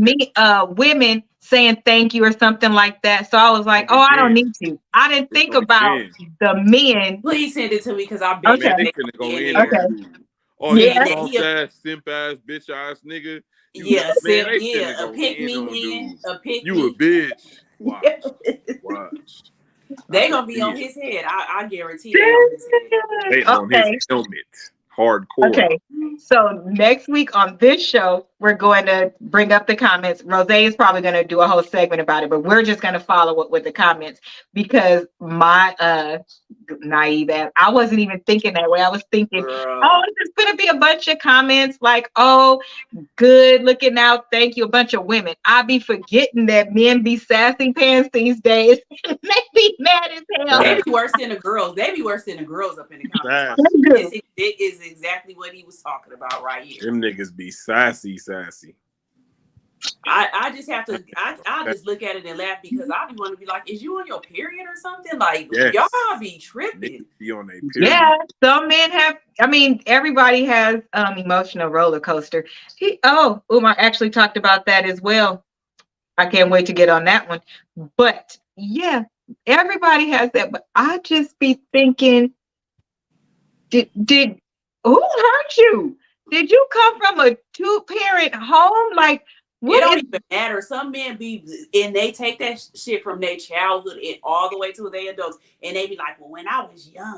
women saying thank you or something like that. So I was like, oh, I don't need to. I didn't think about the men. Please send it to me, because I'll bet they finna go in. Okay. Oh, yeah, ass, simp ass, bitch ass nigga. Yes, a pick me man, a pick me. You a bitch. Watch. They gonna be on his head. I guarantee they on his head. They on his helmet. Hardcore. Okay, so next week on this show, we're going to bring up the comments. Rose is probably going to do a whole segment about it, but we're just going to follow it with the comments, because my naive ass, I wasn't even thinking that way. I was thinking, oh, there's going to be a bunch of comments like, oh, good looking out, thank you, a bunch of women. I be forgetting that men be sassy pants these days. They be mad as hell. They be worse than the girls. They be worse than the girls up in the comments. It is exactly what he was talking about right here. Them niggas be sassy. I just have to. I just look at it and laugh, because I be want to be like, is you on your period or something? Like, y'all be tripping. Be on their period. Yeah, some men have. I mean, everybody has emotional roller coaster. I actually talked about that as well. I can't wait to get on that one. But yeah, everybody has that. But I just be thinking, did who hurt you? Did you come from a 2-parent home? Like, it don't even matter. Some men and they take that shit from their childhood and all the way to their adults, and they be like, well, when I was young,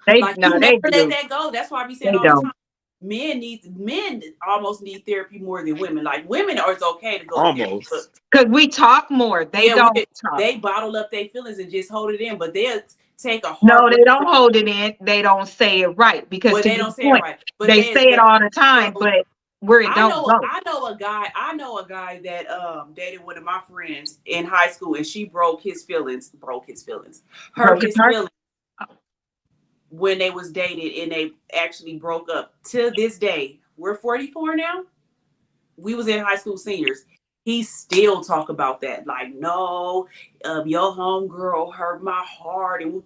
they never let that go. That's why I be saying all the time, men almost need therapy more than women. Like, women are okay to go almost, because we talk more. They don't talk. They bottle up their feelings and just hold it in, but they'll take a no, they don't hold it in. They don't say it right, because they don't say it right. But they say it all the time, but where it don't go. I know a guy that dated one of my friends in high school, and she broke his feelings. Hurt his feelings when they was dated, and they actually broke up. To this day, we're 44 now. We was in high school seniors. He still talk about that. Like, no, your homegirl hurt my heart. And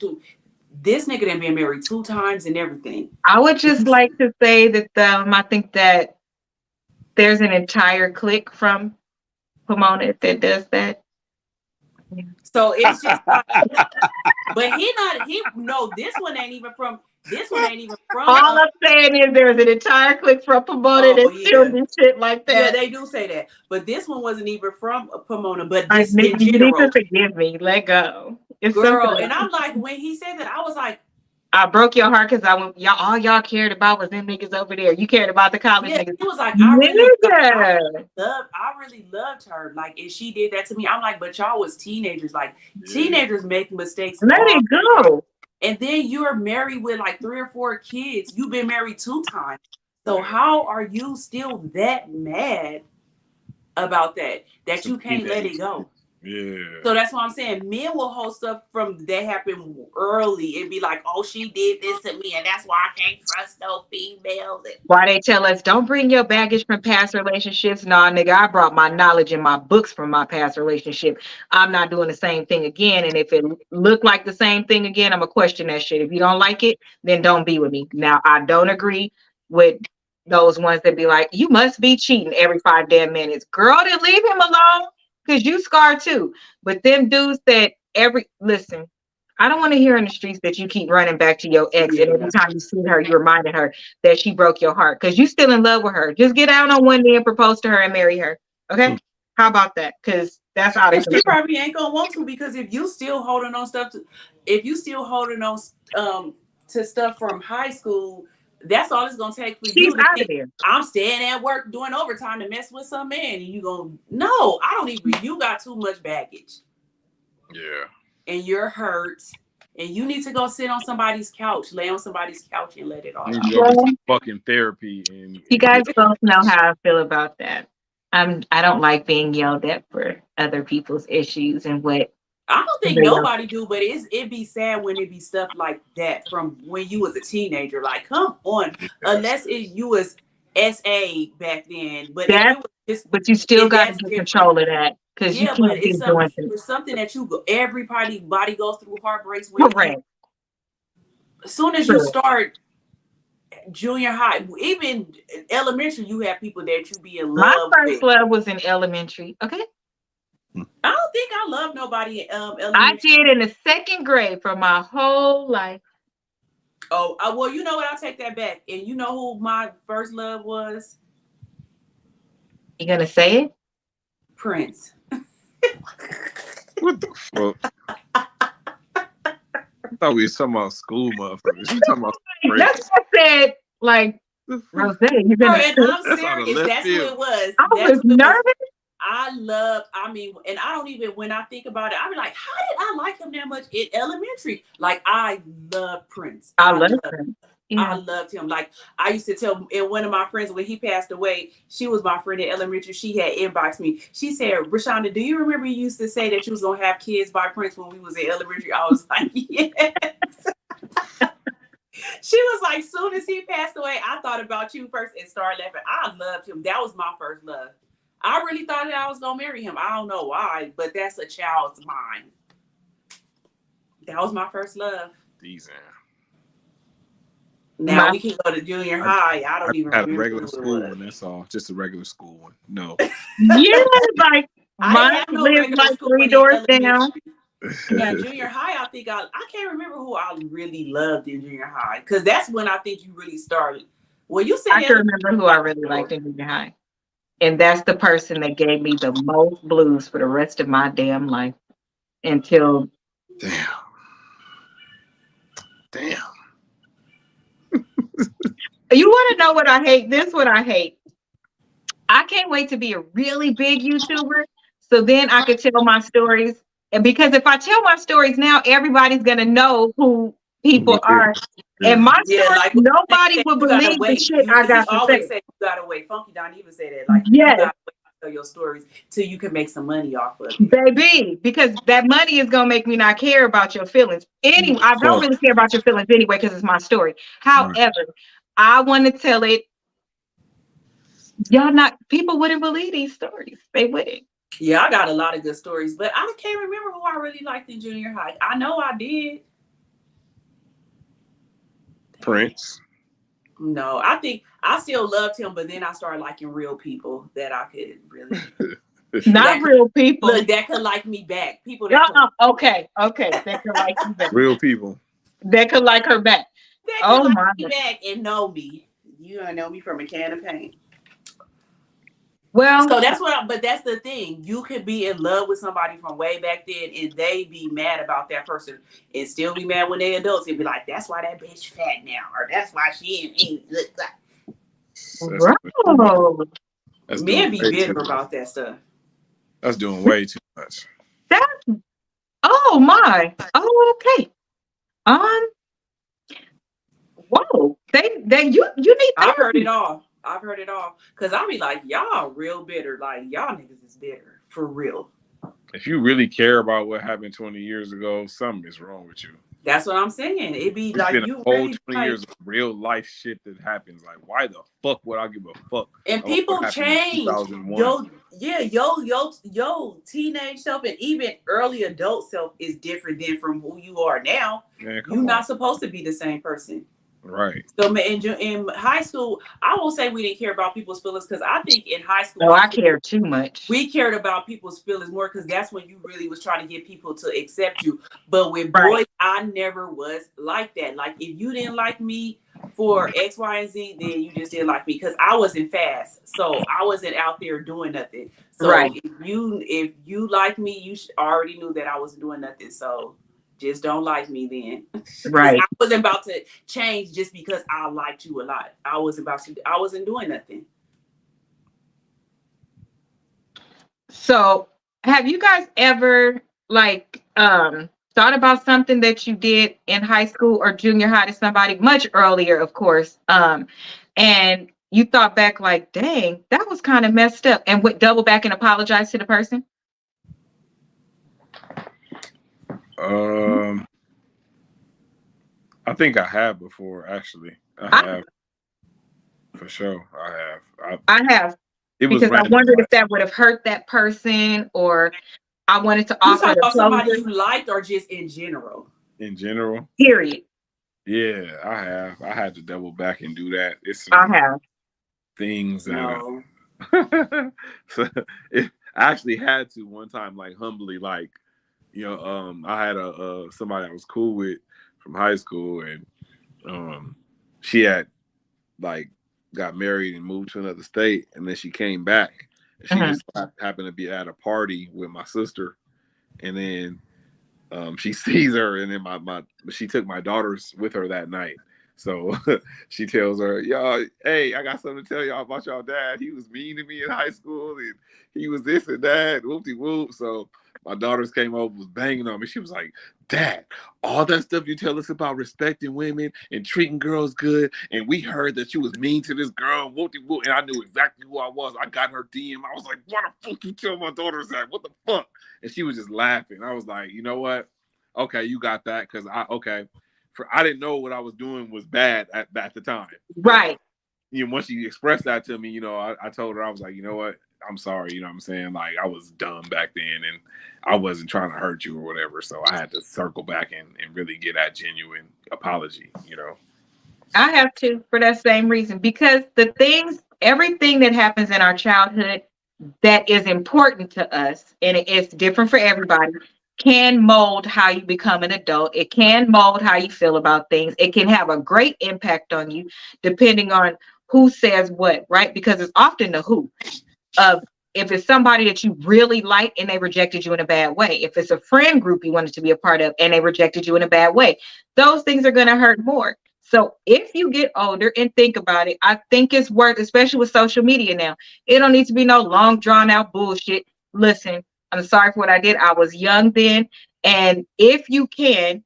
this nigga done been married 2 times and everything. I would just like to say that I think that there's an entire clique from Pomona that does that. So it's just, but this one ain't even from. This one ain't even from. All I'm saying is there's an entire clip from Pomona that still do shit like that. Yeah, they do say that. But this one wasn't even from Pomona, but Like, this in you general. need to forgive me. Let go. It's Girl, and I'm like, when he said that, I was like, I broke your heart because all y'all cared about was them niggas over there. You cared about the college niggas. He was like, I really loved her. Like, and she did that to me. I'm like, but y'all was teenagers. Like, teenagers make mistakes. Let it go. And then you're married with like 3 or 4 kids. You've been married 2 times. So how are you still that mad about that you can't let it go? Yeah. So that's what I'm saying. Men will hold stuff from that happened early and be like, oh, she did this to me, and that's why I can't trust no females. Why they tell us, don't bring your baggage from past relationships. Nah, nigga, I brought my knowledge in my books from my past relationship. I'm not doing the same thing again. And if it looked like the same thing again, I'm going to question that shit. If you don't like it, then don't be with me. Now, I don't agree with those ones that be like, you must be cheating every 5 damn minutes. Girl, then leave him alone. Because you scarred too. But them dudes that listen, I don't want to hear in the streets that you keep running back to your ex. And every time you see her, you reminded her that she broke your heart. Because you still in love with her. Just get out on one knee and propose to her and marry her. Okay? How about that? Because that's out of control. She probably ain't gonna want to, because if you still holding on to stuff from high school, that's all it's gonna take for you to think, I'm staying at work doing overtime to mess with some man, and you gonna you got too much baggage. Yeah. And you're hurt, and you need to go sit on somebody's couch, lay on somebody's couch and let it all out. You go to fucking therapy. And you guys both know how I feel about that. I don't like being yelled at for other people's issues and what. I don't think nobody do, but it'd be sad when it be stuff like that from when you was a teenager. Like, come on, unless you was SA back then. But but you still got to get control of that, because you can't be doing it's something that everybody goes through heartbreaks with. Correct. As soon as you start junior high, even elementary, you have people that you be in love with. My first love was in elementary. Okay. I don't think I loved nobody in elementary. I did in the 2nd grade for my whole life. Oh, well, you know what? I'll take that back. And you know who my first love was? You gonna say it? Prince. What the fuck? I thought we were talking about school motherfuckers. You talking about That's what I said. Like, Rose, you been and I'm serious. That's who it was. I was nervous. And I don't even, when I think about it, I be like, how did I like him that much in elementary? Like, I love Prince. I love him. Yeah. I loved him. Like, I used to tell, and one of my friends, when he passed away, she was my friend in elementary. She had inboxed me. She said, Rashonda, do you remember you used to say that you was going to have kids by Prince when we was in elementary? I was like, yes. She was like, soon as he passed away, I thought about you first and started laughing. I loved him. That was my first love. I really thought that I was going to marry him. I don't know why, but that's a child's mind. That was my first love. Decent. Now we can go to junior high. I don't even had remember. A regular school one, that's all. Just a regular school one. No. Yeah, like mine lived like 3 doors down. Yeah, junior high, I think I can't remember who I really loved in junior high, because that's when I think you really started. Well, you said I can remember who I really liked in junior high. And that's the person that gave me the most blues for the rest of my damn life until. Damn. You want to know what I hate? This is what I hate. I can't wait to be a really big YouTuber, so then I could tell my stories. And because if I tell my stories now, everybody's going to know who people are. And my story, like, nobody would believe the shit I got to say. Say you gotta wait. Funky Don even say that. Like, yes. You gotta wait to tell your stories till you can make some money off of it. Baby, because that money is gonna make me not care about your feelings. Anyway, I don't really care about your feelings anyway, because it's my story. However, I want to tell it. People wouldn't believe these stories. They wouldn't. Yeah, I got a lot of good stories, but I can't remember who I really liked in junior high. I know I did. Prince. No, I think I still loved him, but then I started liking real people that I could really not real people that could like me back. People that okay, that could like you back. Real people that could like her back. That Oh can my like me back and know me. You don't know me from a can of paint. Well, So that's but that's the thing. You could be in love with somebody from way back then and they be mad about that person and still be mad when they adults and be like, that's why that bitch fat now, or that's why she ain't look like. bro, That's doing Men be way bitter too much. about that stuff. That's doing way too much. that, oh my. Oh, okay. Um, whoa. You need I've heard it therapy. all. I've heard it all. Cause I be like, y'all real bitter. Like y'all niggas is bitter. For real. If you really care about what happened 20 years ago, something is wrong with you. That's what I'm saying. It be It's like been a you whole really 20 years of real life shit that happens. Like, why the fuck would I give a fuck? and about people what happened in change. 2001? Yo, teenage self and even early adult self is different than from who you are now. Man, You're come on. not supposed to be the same person. Right. So in high school, I won't say we didn't care about people's feelings because I think in high school, Oh, I care too much. we cared about people's feelings more because that's when you really was trying to get people to accept you. But with Right. boys, I never was like that. Like if you didn't like me for X, Y, and Z, then you just didn't like me because I wasn't fast, so I wasn't out there doing nothing. So Right. if you like me, you already knew that I wasn't doing nothing. So just don't like me then. Right. I wasn't about to change just because I liked you a lot. I wasn't doing nothing. So, have you guys ever like thought about something that you did in high school or junior high to somebody much earlier, of course, and you thought back like, dang, that was kind of messed up, and went double back and apologize to the person? I think I have before, actually. I have. For sure. I have. It was Because I random. wondered if that would have hurt that person, or I wanted to You offer talking the about somebody closure. you liked or just in general? In general. Period. Yeah, I have. I had to double back and do that. It's I have. things that No. so I actually had to one time, like humbly, like, I had somebody I was cool with from high school, and she had like got married and moved to another state, and then she came back, and she just happened to be at a party with my sister, and then she sees her, and then she took my daughters with her that night. So she tells her, y'all, hey, I got something to tell y'all about y'all dad. He was mean to me in high school, and he was this and that, whoop-de-whoop. So my daughters came over, was banging on me. She was like, Dad, all that stuff you tell us about respecting women and treating girls good, and we heard that you was mean to this girl, whoop-de-whoop, and I knew exactly who I was. I got her DM. I was like, why the fuck you tell my daughters that? What the fuck? And she was just laughing. I was like, you know what? Okay, you got that, because I didn't know what I was doing was bad at the time. Right. Once she expressed that to me, I told her, I was like, you know what? I'm sorry. You know what I'm saying? Like, I was dumb back then, and I wasn't trying to hurt you or whatever. So I had to circle back and really get that genuine apology, I have to, for that same reason, because everything that happens in our childhood that is important to us, and it's different for everybody, can mold how you become an adult. It can mold how you feel about things. It can have a great impact on you depending on who says what, right? Because it's often the who. If it's somebody that you really like and they rejected you in a bad way, if it's a friend group you wanted to be a part of and they rejected you in a bad way, those things are going to hurt more. So if you get older and think about it, I think it's worth, especially with social media now, it don't need to be no long drawn out bullshit. Listen, I'm sorry for what I did. I was young then. And if you can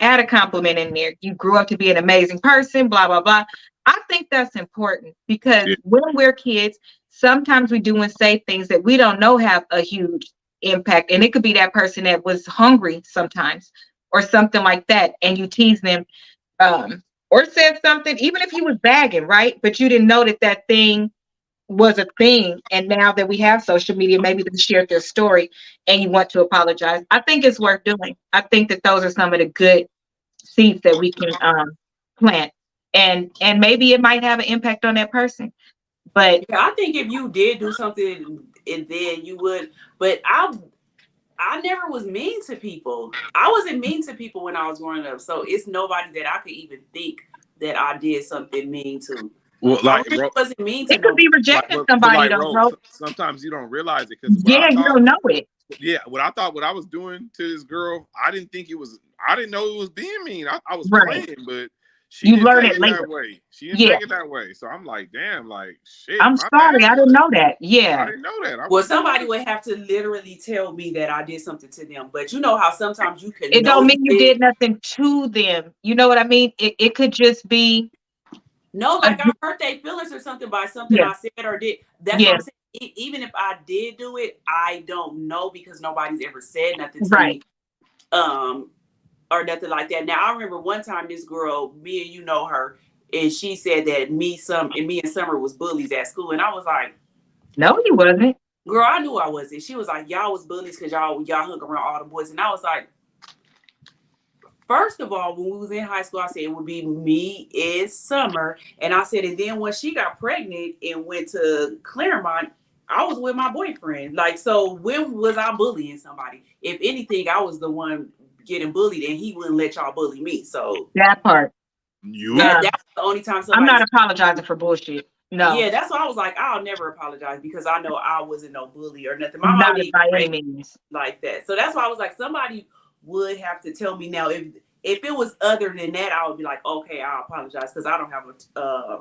add a compliment in there, you grew up to be an amazing person, blah, blah, blah. I think that's important because when we're kids, sometimes we do and say things that we don't know have a huge impact. And it could be that person that was hungry sometimes or something like that. And you tease them or said something, even if he was bagging, right? But you didn't know that thing was a thing. And now that we have social media, maybe they shared their story and you want to apologize. I think it's worth doing. I think that those are some of the good seeds that we can plant. And maybe it might have an impact on that person. But yeah, I think if you did do something and then you would, but I never was mean to people. I wasn't mean to people when I was growing up. So it's nobody that I could even think that I did something mean to. Well, I like, really wasn't mean to It could be nobody. rejecting but somebody like, though, bro. sometimes you don't realize it because what Yeah, I you thought, don't know it. yeah, what I thought, what I was doing to this girl, I didn't think it was. I didn't know it was being mean. I was Right. playing, but she You didn't learn take it it later. that way. She didn't Yeah. take it that way. So I'm like, damn, like shit. I'm my sorry, bad. I didn't Like, know that. I Yeah. didn't know that. Well, somebody would have to literally tell me that I did something to them. But you know how sometimes you can It know don't mean you did. did nothing to them. You know what I mean? It could just be No, like I hurt their feelings or something by something Yeah. I said or did. That's Yeah. what I'm saying. Even if I did do it, I don't know because nobody's ever said nothing to Right. me. Or nothing like that. Now I remember one time this girl, me and you know her, and she said that me and Summer was bullies at school. And I was like, No, you wasn't. girl, I knew I wasn't. She was like, y'all was bullies because y'all hung around all the boys. And I was like, first of all, when we was in high school, I said it would be me and Summer. And I said, and then when she got pregnant and went to Claremont, I was with my boyfriend. Like, so when was I bullying somebody? If anything, I was the one getting bullied and he wouldn't let y'all bully me. So That part. that's the only time somebody. I'm not apologizing for bullshit. No. Yeah, that's why I was like, I'll never apologize because I know I wasn't no bully or nothing. My Not mom didn't by any means. like that. So that's why I was like, somebody would have to tell me now. If it was other than that, I would be like, okay, I'll apologize because I don't have a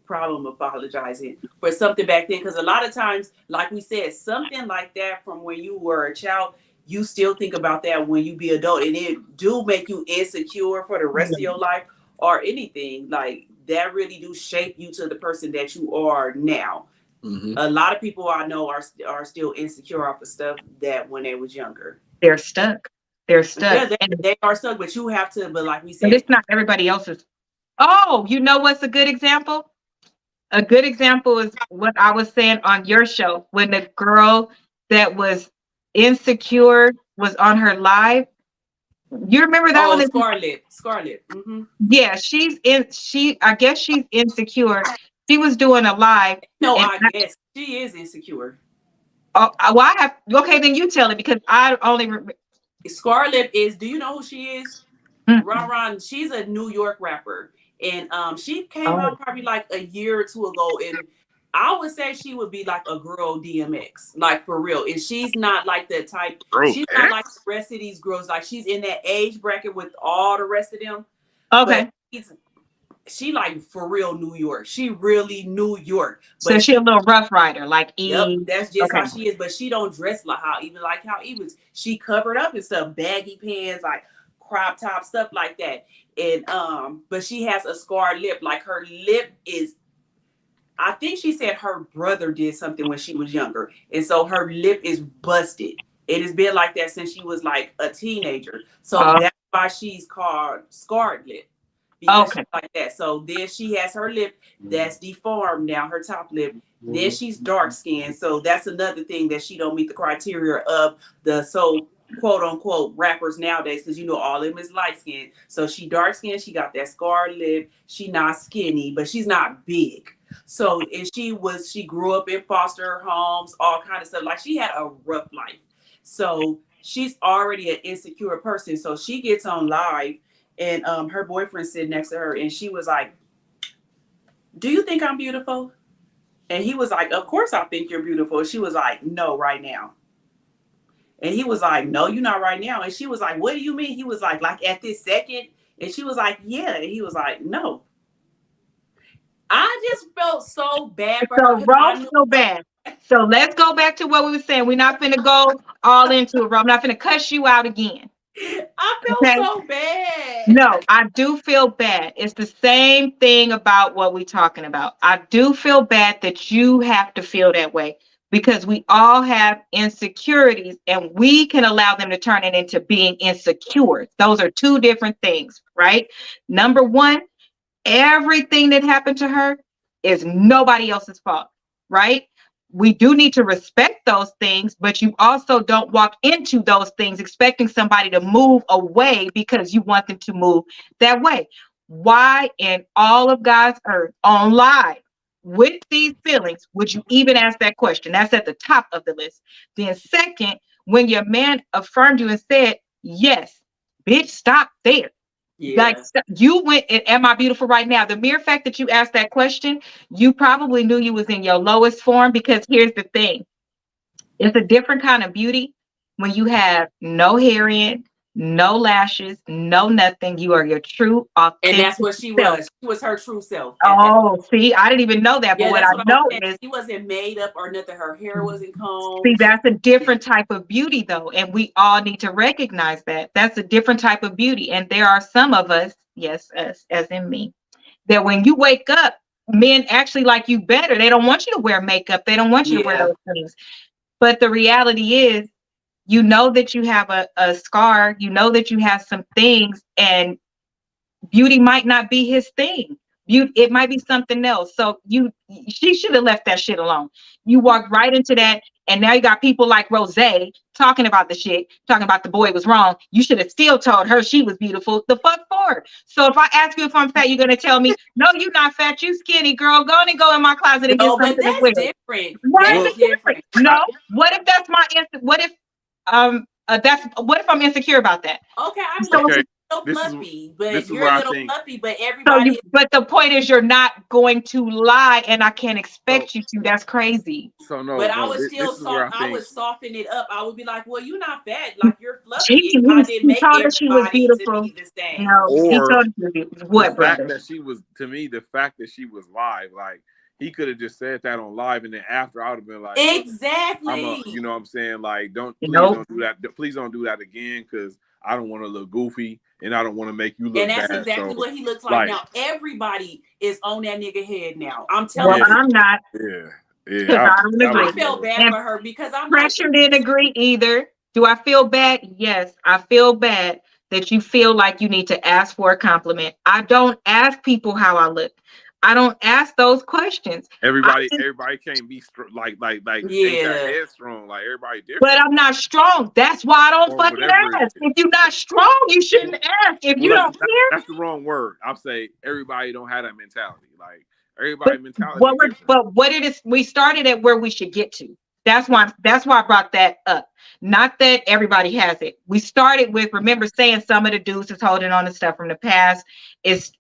problem apologizing for something back then. Because a lot of times, like we said, something like that from when you were a child, you still think about that when you be adult, and it do make you insecure for the rest of your life or anything. Like that really do shape you to the person that you are now. Mm-hmm. A lot of people I know are still insecure off of stuff that when they was younger. They're stuck. They're stuck. Yeah, they are stuck, but you have to, but like we But said, it's not everybody else's. Oh, you know what's a good example? A good example is what I was saying on your show when the girl that was insecure was on her live. You remember that one? Scarlett. Mm-hmm. Yeah, I guess she's insecure. She was doing a live. No, I guess she is insecure. Oh, well, okay, then you tell it because I only Scarlett is, do you know who she is? Ron, she's a New York rapper. And she came out probably like a year or two ago. And I would say she would be like a girl DMX, like for real. And she's not like the type, she's not like the rest of these girls. Like she's in that age bracket with all the rest of them. Okay. But she like for real New York. She really New York. But so she a little rough rider, like Yep, that's just how she is. But she don't dress like how Eva's. She covered up and stuff, baggy pants, like crop top, stuff like that. And but she has a scarred lip. Like her lip is, I think she said her brother did something when she was younger, and so her lip is busted. It has been like that since she was like a teenager. So that's why she's called scarred lip. Because she's like that. So then she has her lip that's deformed now, her top lip. Then she's dark skinned. So that's another thing that she don't meet the criteria of the quote unquote rappers nowadays, because you know all of them is light skinned. So she dark skinned, she got that scarred lip, she not skinny, but she's not big. So and she grew up in foster homes, all kind of stuff. Like she had a rough life. So she's already an insecure person. So she gets on live and her boyfriend sitting next to her and she was like, "Do you think I'm beautiful?" And he was like, "Of course I think you're beautiful." She was like, "No, right now." And he was like, "No, you're not right now." And she was like, "What do you mean?" He was like at this second. And she was like, "Yeah." And he was like, "No." I just felt so bad for her. So bad. So let's go back to what we were saying. We're not finna go all into it, bro. I'm not finna cuss you out again. I feel so bad. No, I do feel bad. It's the same thing about what we're talking about. I do feel bad that you have to feel that way because we all have insecurities and we can allow them to turn it into being insecure. Those are two different things, right? Number one, everything that happened to her is nobody else's fault, right? We do need to respect those things, but you also don't walk into those things expecting somebody to move away because you want them to move that way. Why in all of God's earth on live with these feelings would you even ask that question? That's at the top of the list. Then second, when your man affirmed you and said, yes, bitch, stop there. Yeah. Like you went and am I beautiful right now? The mere fact that you asked that question, you probably knew you was in your lowest form, because here's the thing. It's a different kind of beauty when you have no hair in, no lashes, no nothing. You are your true, authentic And that's what she self. was. She was her true self. Oh, see, I didn't even know that. Yeah, but what that's I what know saying. is, She wasn't made up or nothing. Her hair wasn't combed. see, that's a different type of beauty, though. And we all need to recognize that. That's a different type of beauty. And there are some of us, yes, us, as in me, that when you wake up, men actually like you better. They don't want you to wear makeup. They don't want you to wear those things. But the reality is, you know that you have a scar, you know that you have some things, and beauty might not be his thing. Beauty, it might be something else. So she should have left that shit alone. You walked right into that, and now you got people like Rose talking about the shit, talking about the boy was wrong. You should have still told her she was beautiful. The fuck for? So if I ask you if I'm fat, you're gonna tell me, no, you're not fat, you skinny, girl. Go on and go in my closet and get something to wear. Different. Why is it different? No. What if that's my what if what if I'm insecure about that? Okay, I'm so like, so fluffy, but you're a little fluffy, but everybody. But the point is, you're not going to lie, and I can't expect you to. That's crazy. So no, but no, I was still soft. I would soften it up. I would be like, well, you're not fat, like you're fluffy. He told her she was beautiful. To be the same. No, he told her what, brother? Brother? That she was, to me, the fact that she was live, like, he could have just said that on live, and then after I would have been like, exactly. you know what I'm saying? Like, don't don't do that. Please don't do that again, because I don't want to look goofy, and I don't want to make you look bad. And that's exactly what he looks like now. Everybody is on that nigga head now. I'm telling you. I'm not. Yeah. I felt bad for her because I'm Pressure didn't agree either. Do I feel bad? Yes, I feel bad that you feel like you need to ask for a compliment. I don't ask people how I look. I don't ask those questions. Everybody can't be like headstrong. Like, everybody different. But I'm not strong. That's why I don't fucking ask. If you're not strong, you shouldn't ask. If you don't care, that's the wrong word. I'll say everybody don't have that mentality. Like, everybody mentality. But what it is, we started at where we should get to. That's why I brought that up. Not that everybody has it. We started with, remember saying some of the dudes is holding on to stuff from the past is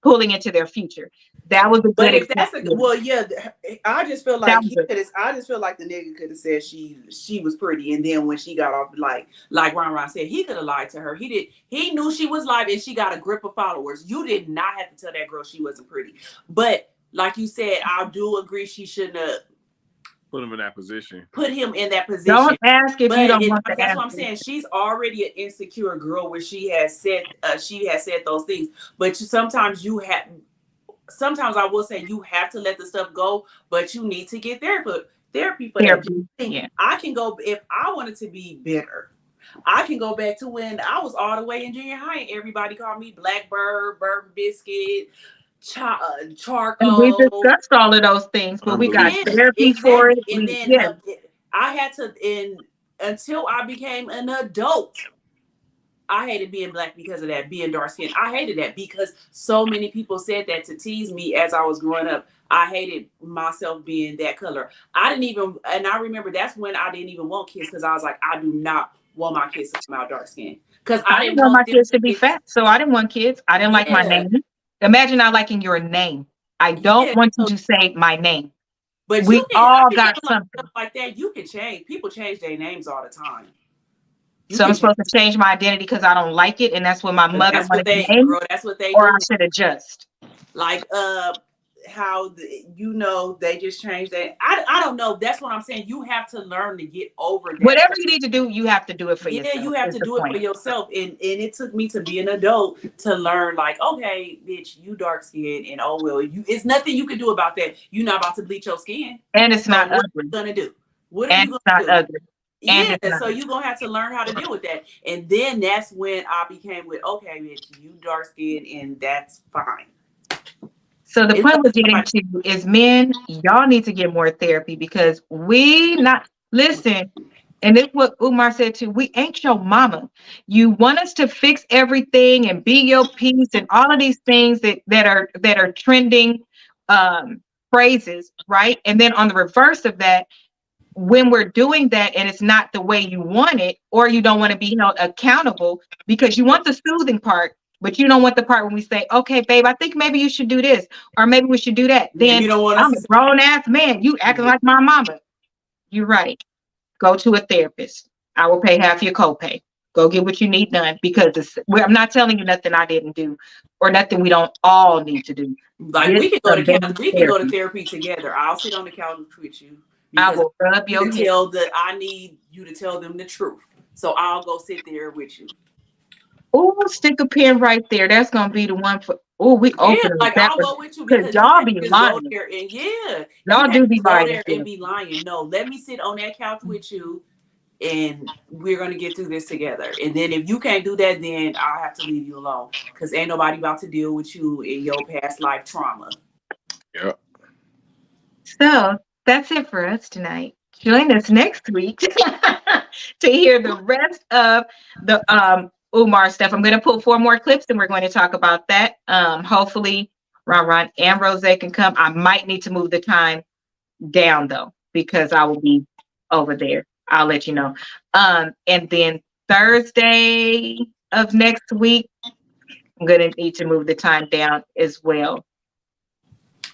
pulling into their future. That was a good example. I just feel like I just feel like the nigga could have said she was pretty, and then when she got off, like Ron said, he could have lied to her. He knew she was live, and she got a grip of followers. You did not have to tell that girl she wasn't pretty. But like you said, I do agree she shouldn't have put him in that position. Don't ask if you don't want to ask. That's what I'm saying. She's already an insecure girl where she has said those things. But sometimes I will say you have to let the stuff go, but you need to get therapy for that. Yeah. I can go, if I wanted to be bitter, I can go back to when I was all the way in junior high and everybody called me Blackbird, Bourbon Biscuit, charcoal. And we discussed all of those things, but we got therapy for it. And then I had to, until I became an adult, I hated being black because of that, being dark skinned. I hated that because so many people said that to tease me as I was growing up. I hated myself being that color. I remember that's when I didn't even want kids because I was like, I do not want my kids to come out dark skinned. Because I didn't want my kids to be fat, so I didn't want kids. I didn't like my name. Imagine not liking your name. I don't want you to say my name. But we all got something like that. You can change. People change their names all the time. So I'm supposed to change my identity because I don't like it, and that's what my mother wanted to name. That's what they or do. I should adjust. Like how they just changed that. I don't know. That's what I'm saying. You have to learn to get over that. Whatever you need to do, you have to do it for yourself. Yeah, you have to do it for yourself. And it took me to be an adult to learn, like, okay, bitch, you dark skinned, and oh well, it's nothing you can do about that. You're not about to bleach your skin. And it's not ugly. What are you gonna do? What are you gonna do? Ugly. Yeah, so you're gonna have to learn how to deal with that. And then that's when I became with, okay, bitch, you dark skinned, and that's fine. So the point we're getting to is, men, y'all need to get more therapy because listen, and this is what Umar said too, we ain't your mama. You want us to fix everything and be your peace and all of these things that are trending phrases, right? And then on the reverse of that, when we're doing that and it's not the way you want it, or you don't want to be held accountable because you want the soothing part, but you don't want the part when we say, okay, babe, I think maybe you should do this, or maybe we should do that. Then you don't want I'm us a grown ass man. You acting like my mama. You're right. Go to a therapist. I will pay half your copay. Go get what you need done, because I'm not telling you nothing I didn't do or nothing we don't all need to do. Like Get we can some baby go to therapy. therapy together. I'll sit on the couch with you. I will rub your head. I need you to tell them the truth. So I'll go sit there with you. Oh, stick a pin right there. That's gonna be the one for. Oh, we open like that I'll go with you because because y'all be lying. Go there and Y'all do be lying. Go there and be lying. No, let me sit on that couch with you, and we're gonna get through this together. And then if you can't do that, then I'll have to leave you alone because ain't nobody about to deal with you in your past life trauma. Yeah. So that's it for us tonight. Join us next week to hear the rest of the Umar stuff. I'm going to pull 4 more clips and we're going to talk about that. Hopefully Ron and Rose can come. I might need to move the time down though, because I will be over there. I'll let you know. And then Thursday of next week, I'm going to need to move the time down as well.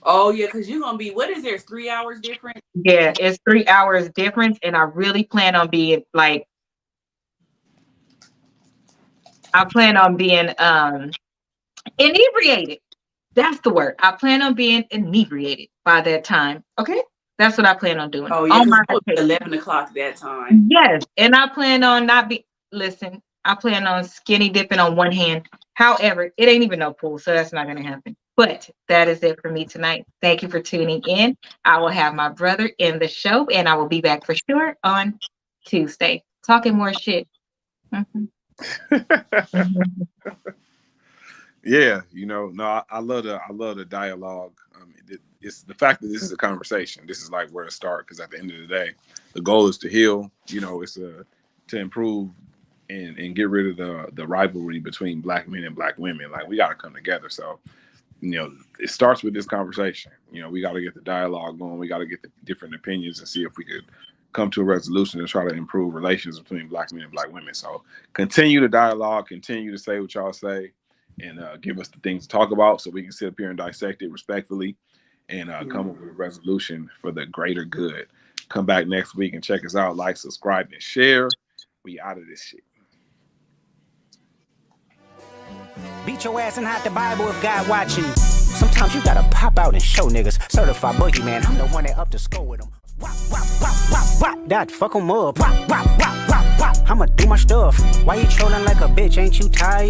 Oh yeah, because you're gonna be, what is there, 3 hours different? Yeah, it's 3 hours difference, and I really plan on being like, inebriated. That's the word. I plan on being inebriated by that time. Okay, that's what I plan on doing. Oh yeah, it's 11 o'clock that time. Yes, and I plan on I plan on skinny dipping on one hand. However, it ain't even no pool, so that's not gonna happen. But that is it for me tonight. Thank you for tuning in. I will have my brother in the show, and I will be back for sure on Tuesday, talking more shit. Mm-hmm. Yeah, I love the dialogue. It's the fact that this is a conversation. This is like where to start, because at the end of the day, the goal is to heal. It's to improve and get rid of the rivalry between black men and black women. Like, we got to come together. So, it starts with this conversation. We got to get the dialogue going. We got to get the different opinions and see if we could come to a resolution and try to improve relations between black men and black women. So continue the dialogue, continue to say what y'all say, and give us the things to talk about so we can sit up here and dissect it respectfully and come up with a resolution for the greater good. Come back next week and check us out. Like, subscribe, and share. We out of this shit. Beat your ass and hide the Bible if God watching. Sometimes you gotta pop out and show niggas. Certified boogeyman, I'm the one that up to score with them. That fuck 'em up. I'ma do my stuff. Why you trolling like a bitch? Ain't you tired?